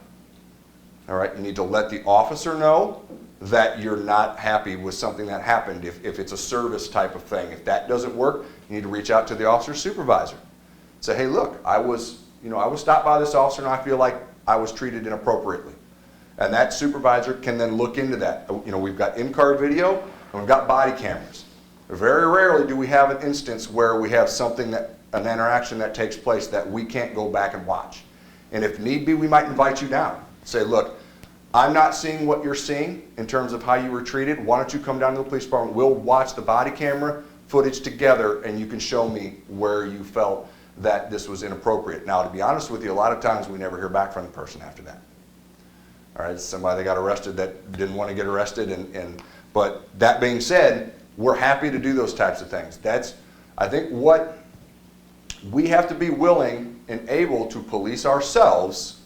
All right, you need to let the officer know that you're not happy with something that happened, if it's a service type of thing. If that doesn't work, you need to reach out to the officer's supervisor. Say, hey, look, I was stopped by this officer and I feel like I was treated inappropriately. And that supervisor can then look into that. You know, we've got in-car video and we've got body cameras. Very rarely do we have an instance where we have an interaction that takes place that we can't go back and watch. And if need be, we might invite you down. Say, look, I'm not seeing what you're seeing in terms of how you were treated. Why don't you come down to the police department? We'll watch the body camera footage together and you can show me where you felt that this was inappropriate. Now, to be honest with you, a lot of times we never hear back from the person after that. All right, somebody that got arrested that didn't want to get arrested, but that being said, we're happy to do those types of things. That's, I think, what we have to be willing and able to police ourselves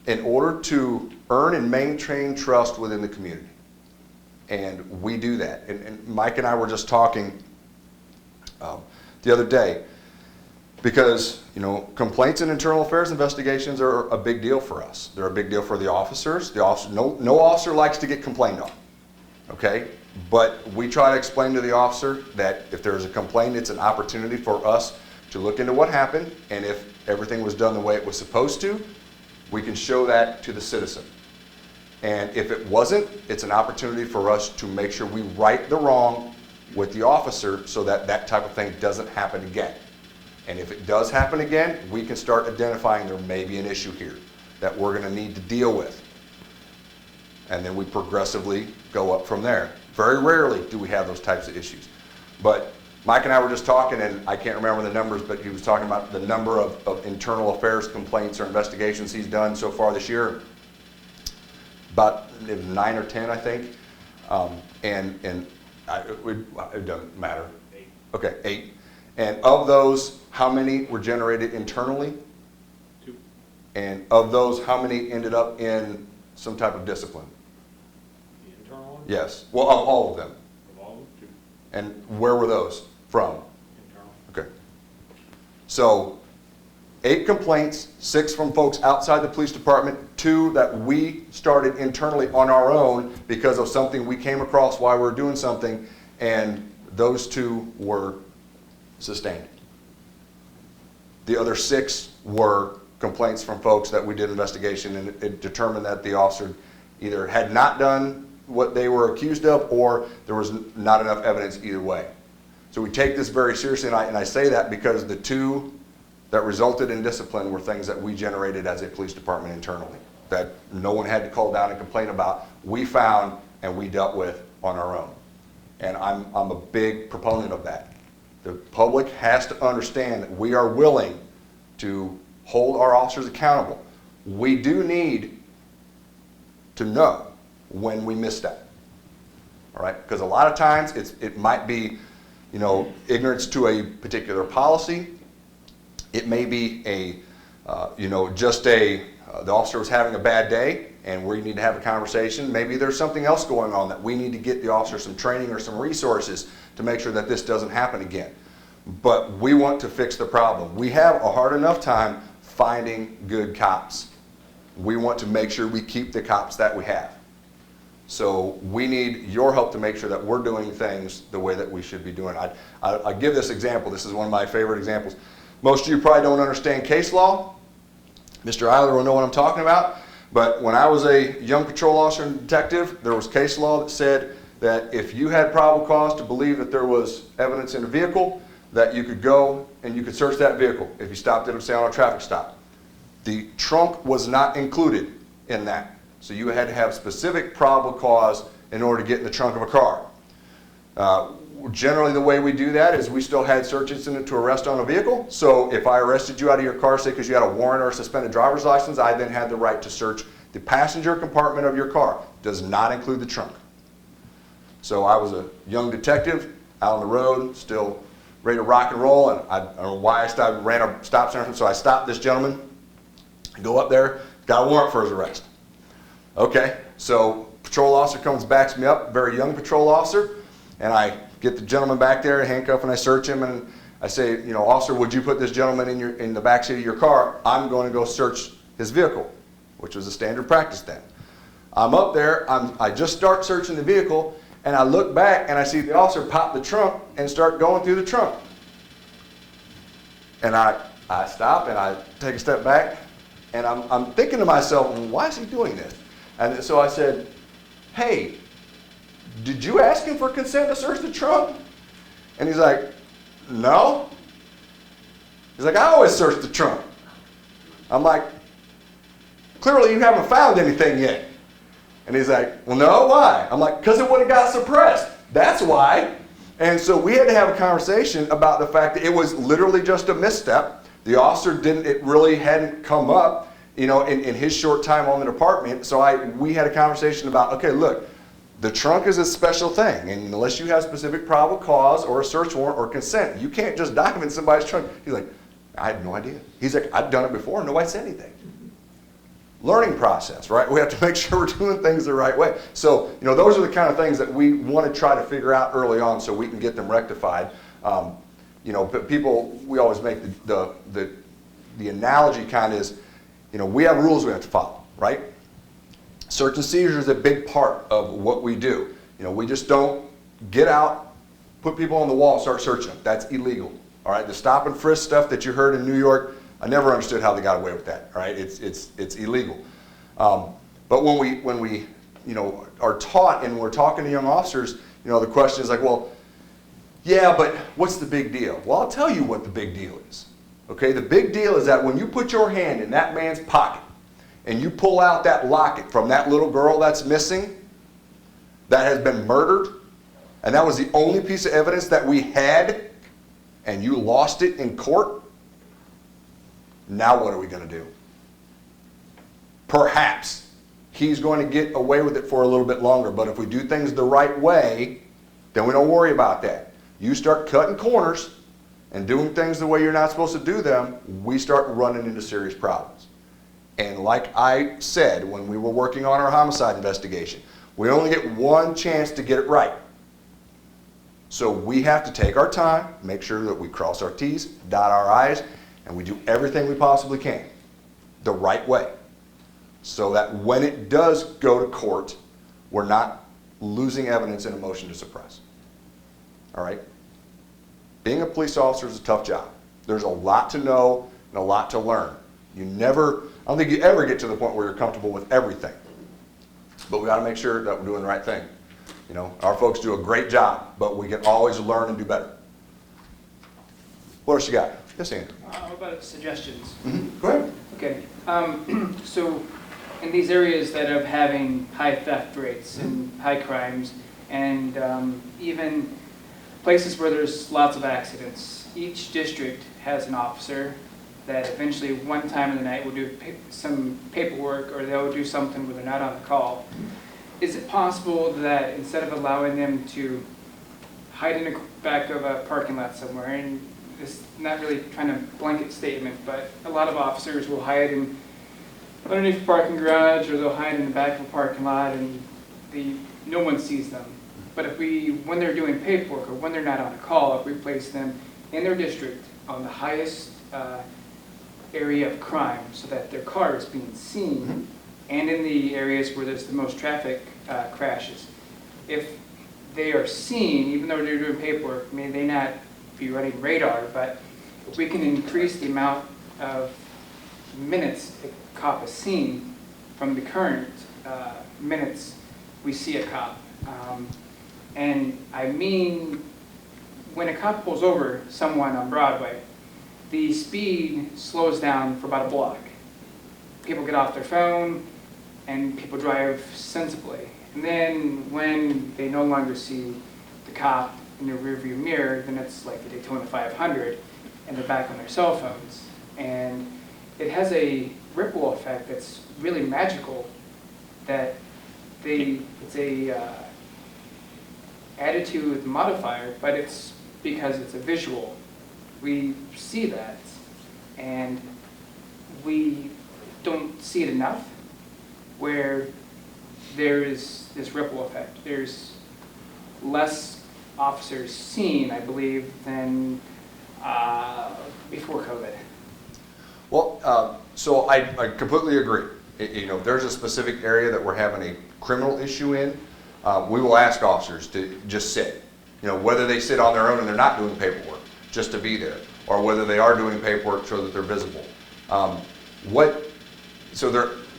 in order to earn and maintain trust within the community. And we do that. And Mike and I were just talking the other day, because, you know, complaints and internal affairs investigations are a big deal for us. They're a big deal for the officers. No officer likes to get complained on, okay? But we try to explain to the officer that if there's a complaint, it's an opportunity for us to look into what happened, and if everything was done the way it was supposed to, we can show that to the citizen. And if it wasn't, it's an opportunity for us to make sure we right the wrong with the officer so that that type of thing doesn't happen again. And if it does happen again, we can start identifying there may be an issue here that we're going to need to deal with. And then we progressively go up from there. Very rarely do we have those types of issues. But Mike and I were just talking, and I can't remember the numbers, but he was talking about the number of internal affairs complaints or investigations he's done so far this year. About 9 or 10, I think. It doesn't matter. 8. Okay, 8. And of those, how many were generated internally? 2. And of those, how many ended up in some type of discipline? The internal one? Yes. Well, of all of them. Of all of them? 2. And where were those from? Internal. Okay. So 8 complaints, 6 from folks outside the police department, 2 that we started internally on our own because of something we came across while we were doing something, and those 2 were sustained. The other 6 were complaints from folks that we did investigation, and it determined that the officer either had not done what they were accused of, or there was not enough evidence either way. So we take this very seriously, and I say that because the 2 that resulted in discipline were things that we generated as a police department internally, that no one had to call down and complain about. We found and we dealt with on our own. And I'm a big proponent of that. The public has to understand that we are willing to hold our officers accountable. We do need to know when we misstep, all right? Because a lot of times it might be, you know, ignorance to a particular policy. It may be the officer was having a bad day and we need to have a conversation. Maybe there's something else going on that we need to get the officer some training or some resources to make sure that this doesn't happen again. But we want to fix the problem. We have a hard enough time finding good cops. We want to make sure we keep the cops that we have. So we need your help to make sure that we're doing things the way that we should be doing. I give this example. This is one of my favorite examples. Most of you probably don't understand case law. Mr. Eiler will know what I'm talking about. But when I was a young patrol officer and detective, there was case law that said that if you had probable cause to believe that there was evidence in a vehicle, that you could go and you could search that vehicle if you stopped it, say, on a traffic stop. The trunk was not included in that. So you had to have specific probable cause in order to get in the trunk of a car. Generally, the way we do that is we still had search incident to arrest on a vehicle. So if I arrested you out of your car, say because you had a warrant or a suspended driver's license, I then had the right to search the passenger compartment of your car. Does not include the trunk. So I was a young detective out on the road, still ready to rock and roll, and I don't know why I ran a stop sign, so I stopped this gentleman, go up there, got a warrant for his arrest. Okay, so patrol officer comes, backs me up, very young patrol officer, and I get the gentleman back there, handcuff, and I search him, and I say, you know, officer, would you put this gentleman in the back seat of your car? I'm going to go search his vehicle, which was a standard practice then. I'm up there, I just start searching the vehicle, and I look back and I see the officer pop the trunk and start going through the trunk. And I stop and I take a step back, and I'm thinking to myself, why is he doing this? And so I said, hey, did you ask him for consent to search the trunk? And he's like, no. He's like, I always search the trunk. I'm like, clearly you haven't found anything yet. And he's like, well, no, why? I'm like, because it would have got suppressed. That's why. And so we had to have a conversation about the fact that it was literally just a misstep. The officer it really hadn't come up, you know, in his short time on the department. So we had a conversation about, okay, look, the trunk is a special thing. And unless you have specific probable cause or a search warrant or consent, you can't just dive in somebody's trunk. He's like, I had no idea. He's like, I've done it before. Nobody said anything. Learning process, right? We have to make sure we're doing things the right way. So, you know, those are the kind of things that we want to try to figure out early on so we can get them rectified. You know, but people, we always make the analogy kind of is, you know, we have rules we have to follow, right? Search and seizure is a big part of what we do. You know, we just don't get out, put people on the wall and start searching them. That's illegal, all right? The stop and frisk stuff that you heard in New York, I never understood how they got away with that. All right, it's illegal. But when we you know are taught and we're talking to young officers, you know, the question is like, well, yeah, but what's the big deal? Well, I'll tell you what the big deal is. Okay, the big deal is that when you put your hand in that man's pocket and you pull out that locket from that little girl that's missing, that has been murdered, and that was the only piece of evidence that we had, and you lost it in court. Now what are we going to do? Perhaps he's going to get away with it for a little bit longer, but if we do things the right way, then we don't worry about that. You start cutting corners and doing things the way you're not supposed to do them, we start running into serious problems. And like I said when we were working on our homicide investigation, we only get one chance to get it right. So we have to take our time, make sure that we cross our T's, dot our I's, and we do everything we possibly can the right way so that when it does go to court, we're not losing evidence in a motion to suppress. All right? Being a police officer is a tough job. There's a lot to know and a lot to learn. I don't think you ever get to the point where you're comfortable with everything. But we got to make sure that we're doing the right thing. You know, our folks do a great job, but we can always learn and do better. What else you got? Yes, Andrew. What about suggestions? Go ahead. Okay. So in these areas that are having high theft rates and high crimes, and even places where there's lots of accidents, each district has an officer that eventually one time in the night will do some paperwork, or they'll do something where they're not on the call. Is it possible that instead of allowing them to hide in the back of a parking lot somewhere, and it's not really trying to blanket statement, but a lot of officers will hide underneath a parking garage, or they'll hide in the back of a parking lot, and no one sees them. But if when they're doing paperwork or when they're not on a call, if we place them in their district on the highest area of crime so that their car is being seen, and in the areas where there's the most traffic crashes, if they are seen, even though they're doing paperwork, may they not be running radar, but if we can increase the amount of minutes a cop is seen from the current minutes we see a cop. And I mean, when a cop pulls over someone on Broadway, the speed slows down for about a block. People get off their phone and people drive sensibly. And then when they no longer see the cop in their rearview mirror, then it's like the Daytona 500, and they're back on their cell phones. And it has a ripple effect that's really magical, that it's a attitude modifier, but it's because it's a visual. We see that, and we don't see it enough, where there is this ripple effect. There's less officers seen, I believe, than before COVID. Well, so I completely agree. You know, if there's a specific area that we're having a criminal issue in, we will ask officers to just sit. You know, whether they sit on their own and they're not doing paperwork, just to be there, or whether they are doing paperwork so that they're visible.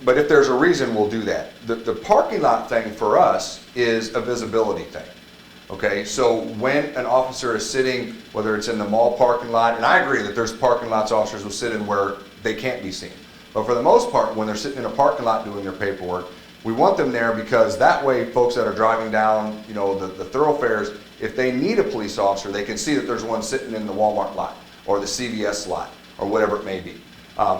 But if there's a reason, we'll do that. The parking lot thing for us is a visibility thing. Okay, so when an officer is sitting, whether it's in the mall parking lot, and I agree that there's parking lots officers will sit in where they can't be seen. But for the most part, when they're sitting in a parking lot doing their paperwork, we want them there because that way folks that are driving down, you know, the thoroughfares, if they need a police officer, they can see that there's one sitting in the Walmart lot or the CVS lot or whatever it may be.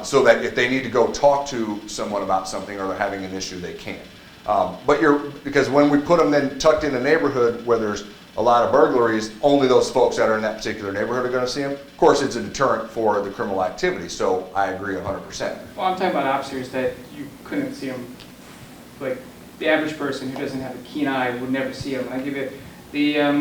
So that if they need to go talk to someone about something or they're having an issue, they can. Because when we put them then tucked in a neighborhood where there's a lot of burglaries, only those folks that are in that particular neighborhood are going to see them. Of course, it's a deterrent for the criminal activity, so I agree 100%. Well, I'm talking about officers that you couldn't see them. Like the average person who doesn't have a keen eye would never see them. I give it the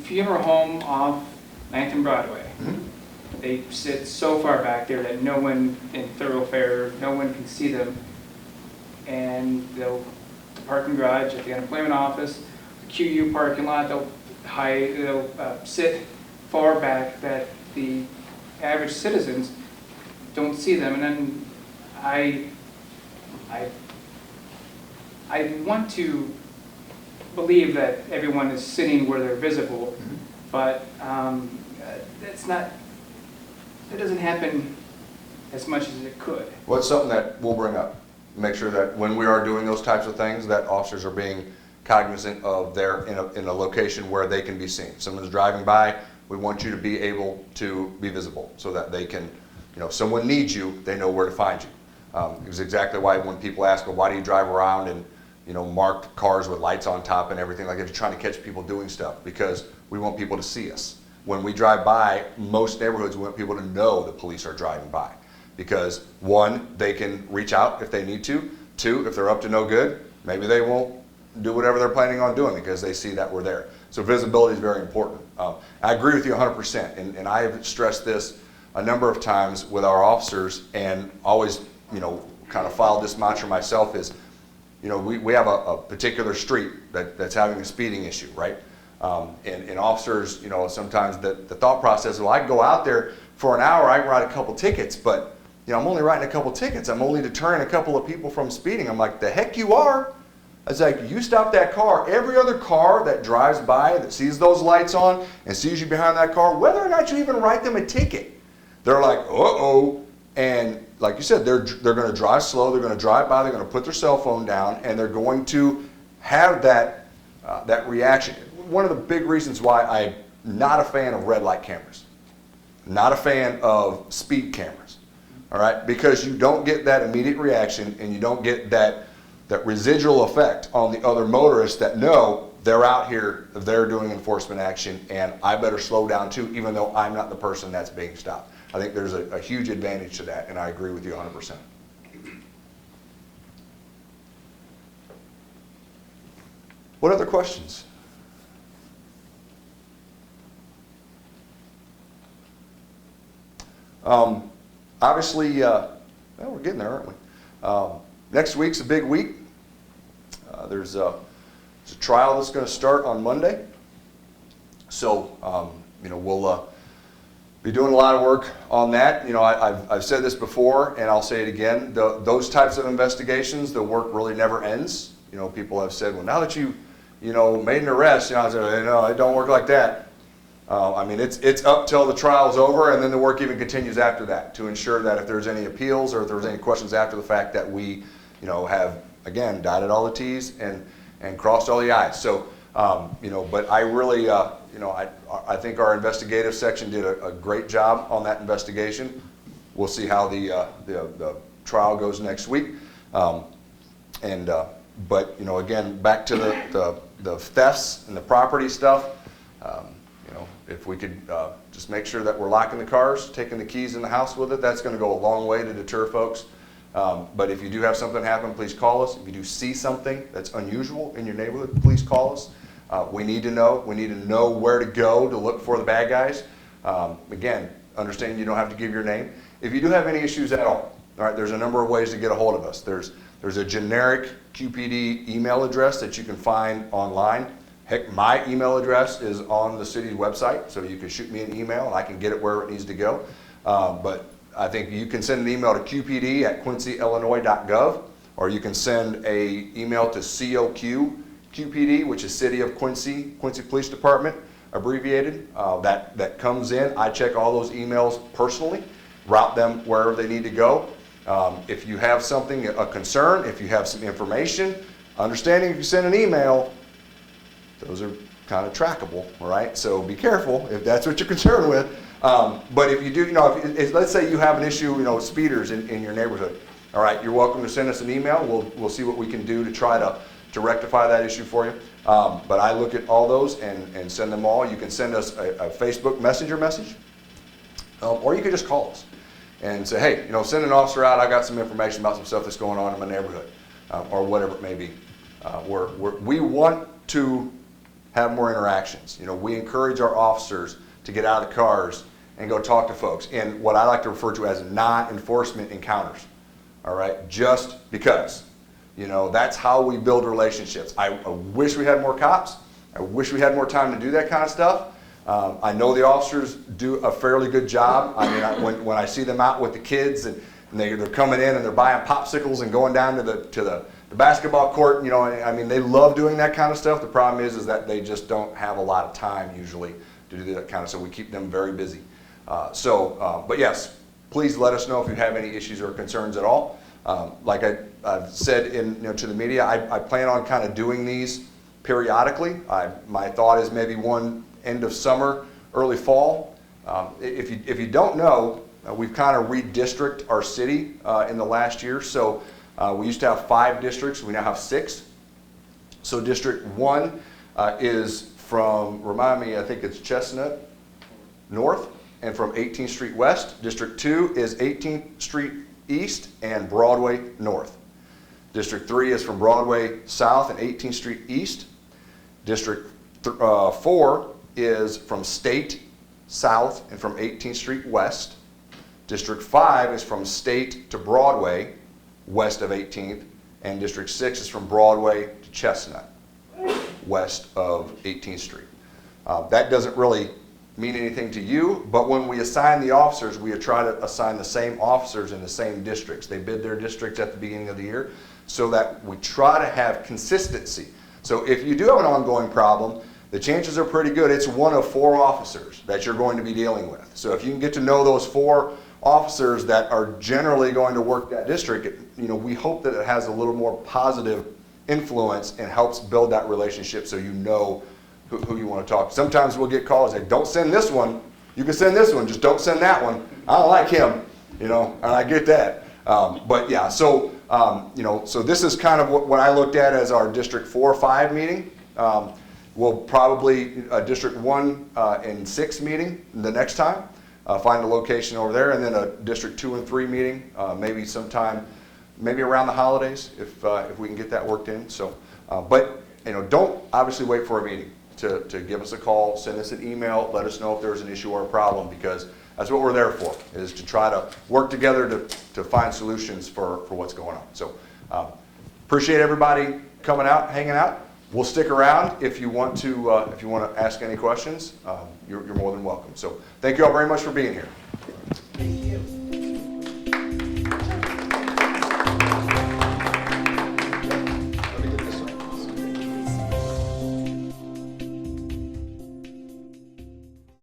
funeral home off 9th and Broadway. Mm-hmm. They sit so far back there that no one in thoroughfare, no one can see them. And they'll, the parking garage at the unemployment office, the QU parking lot, they'll sit far back that the average citizens don't see them. And then I want to believe that everyone is sitting where they're visible, but that's not. It doesn't happen as much as it could. Well, it's something that we'll bring up. Make sure that when we are doing those types of things, that officers are being cognizant of they're in a location where they can be seen. If someone's driving by, we want you to be able to be visible so that they can, you know, if someone needs you, they know where to find you. It was exactly why when people ask, well, why do you drive around in, you know, marked cars with lights on top and everything like that, you're trying to catch people doing stuff, because we want people to see us. When we drive by, most neighborhoods, we want people to know the police are driving by. Because one, they can reach out if they need to. Two, if they're up to no good, maybe they won't do whatever they're planning on doing because they see that we're there. So visibility is very important. I agree with you 100%, and I have stressed this a number of times with our officers, and always, you know, kind of followed this mantra myself is, you know, we have a particular street that's having a speeding issue, right? And officers, you know, sometimes the thought process, well, I can go out there for an hour, I can write a couple tickets, but, you know, I'm only writing a couple tickets. I'm only deterring a couple of people from speeding. I'm like, the heck you are. I was like, you stop that car. Every other car that drives by, that sees those lights on and sees you behind that car, whether or not you even write them a ticket, they're like, uh-oh. And like you said, they're going to drive slow, they're going to drive by, they're going to put their cell phone down, and they're going to have that reaction. One of the big reasons why I'm not a fan of red light cameras, not a fan of speed cameras, all right? Because you don't get that immediate reaction, and you don't get that residual effect on the other motorists that know they're out here, they're doing enforcement action, and I better slow down too, even though I'm not the person that's being stopped. I think there's a huge advantage to that, and I agree with you 100%. What other questions? Obviously, well, we're getting there, aren't we? Next week's a big week. There's a trial that's going to start on Monday. So, you know, we'll be doing a lot of work on that. You know, I've said this before, and I'll say it again. Those types of investigations, the work really never ends. You know, people have said, well, now that you know, made an arrest, you know, I said, no, it don't work like that. I mean, it's up till the trial's over, and then the work even continues after that to ensure that if there's any appeals or if there's any questions after the fact, that we, you know, have again, dotted all the Ts and crossed all the Is. So, you know, but I really, you know, I think our investigative section did a great job on that investigation. We'll see how the trial goes next week. But, you know, again, back to the thefts and the property stuff, you know, if we could just make sure that we're locking the cars, taking the keys in the house with it, that's going to go a long way to deter folks. But if you do have something happen, please call us. If you do see something that's unusual in your neighborhood, please call us. We need to know. We need to know where to go to look for the bad guys. Again, understand you don't have to give your name. If you do have any issues at all right, there's a number of ways to get a hold of us. There's a generic QPD email address that you can find online. Heck, my email address is on the city's website, so you can shoot me an email and I can get it where it needs to go. But I think you can send an email to qpd@quincyillinois.gov, or you can send a email to COQ QPD, which is City of Quincy Police Department, abbreviated. That comes in. I check all those emails personally, route them wherever they need to go. If you have something, a concern, if you have some information, understanding if you send an email, those are kind of trackable, all right? So be careful if that's what you're concerned with. But if you do, you know, if let's say you have an issue, you know, with speeders in your neighborhood, all right, you're welcome to send us an email. We'll see what we can do to try to rectify that issue for you. But I look at all those and send them all. You can send us a Facebook Messenger message, or you can just call us and say, hey, you know, send an officer out. I got some information about some stuff that's going on in my neighborhood, or whatever it may be. We want to have more interactions. You know, we encourage our officers to get out of the cars and go talk to folks in what I like to refer to as non-enforcement encounters. All right, just because. You know, that's how we build relationships. I wish we had more cops. I wish we had more time to do that kind of stuff. I know the officers do a fairly good job. I mean, when I see them out with the kids and they're coming in and they're buying popsicles and going down to the basketball court, you know, I mean, they love doing that kind of stuff. The problem is that they just don't have a lot of time usually to do that kind of stuff. We keep them very busy. But yes, please let us know if you have any issues or concerns at all. Like I've said to the media, I plan on kind of doing these periodically. My thought is maybe one end of summer, early fall. If you don't know, we've kind of redistricted our city in the last year. So we used to have 5 districts. We now have 6. So District 1 is from, remind me, I think it's Chestnut North and from 18th Street West. District 2 is 18th Street East and Broadway North. District 3 is from Broadway South and 18th Street East. District 4 is from State South and from 18th Street West. District 5 is from State to Broadway, west of 18th. And District 6 is from Broadway to Chestnut, west of 18th Street. That doesn't really mean anything to you, but when we assign the officers, we try to assign the same officers in the same districts. They bid their districts at the beginning of the year so that we try to have consistency. So if you do have an ongoing problem, the chances are pretty good it's one of 4 officers that you're going to be dealing with. So if you can get to know those 4 officers that are generally going to work that district, you know, we hope that it has a little more positive influence and helps build that relationship so you know who you want to talk to. Sometimes we'll get calls like, don't send this one. You can send this one, just don't send that one. I don't like him, you know, and I get that. But yeah, so, you know, so this is kind of what I looked at as our District 4 or 5 meeting. We'll probably, District 1 and 6 meeting the next time, find a location over there, and then a District 2 and 3 meeting, maybe sometime, maybe around the holidays if we can get that worked in. So, but, you know, don't obviously wait for a meeting to give us a call, send us an email, let us know if there's an issue or a problem, because that's what we're there for, is to try to work together to find solutions for what's going on. So appreciate everybody coming out, hanging out. We'll stick around if you want to ask any questions. You're more than welcome. So thank you all very much for being here.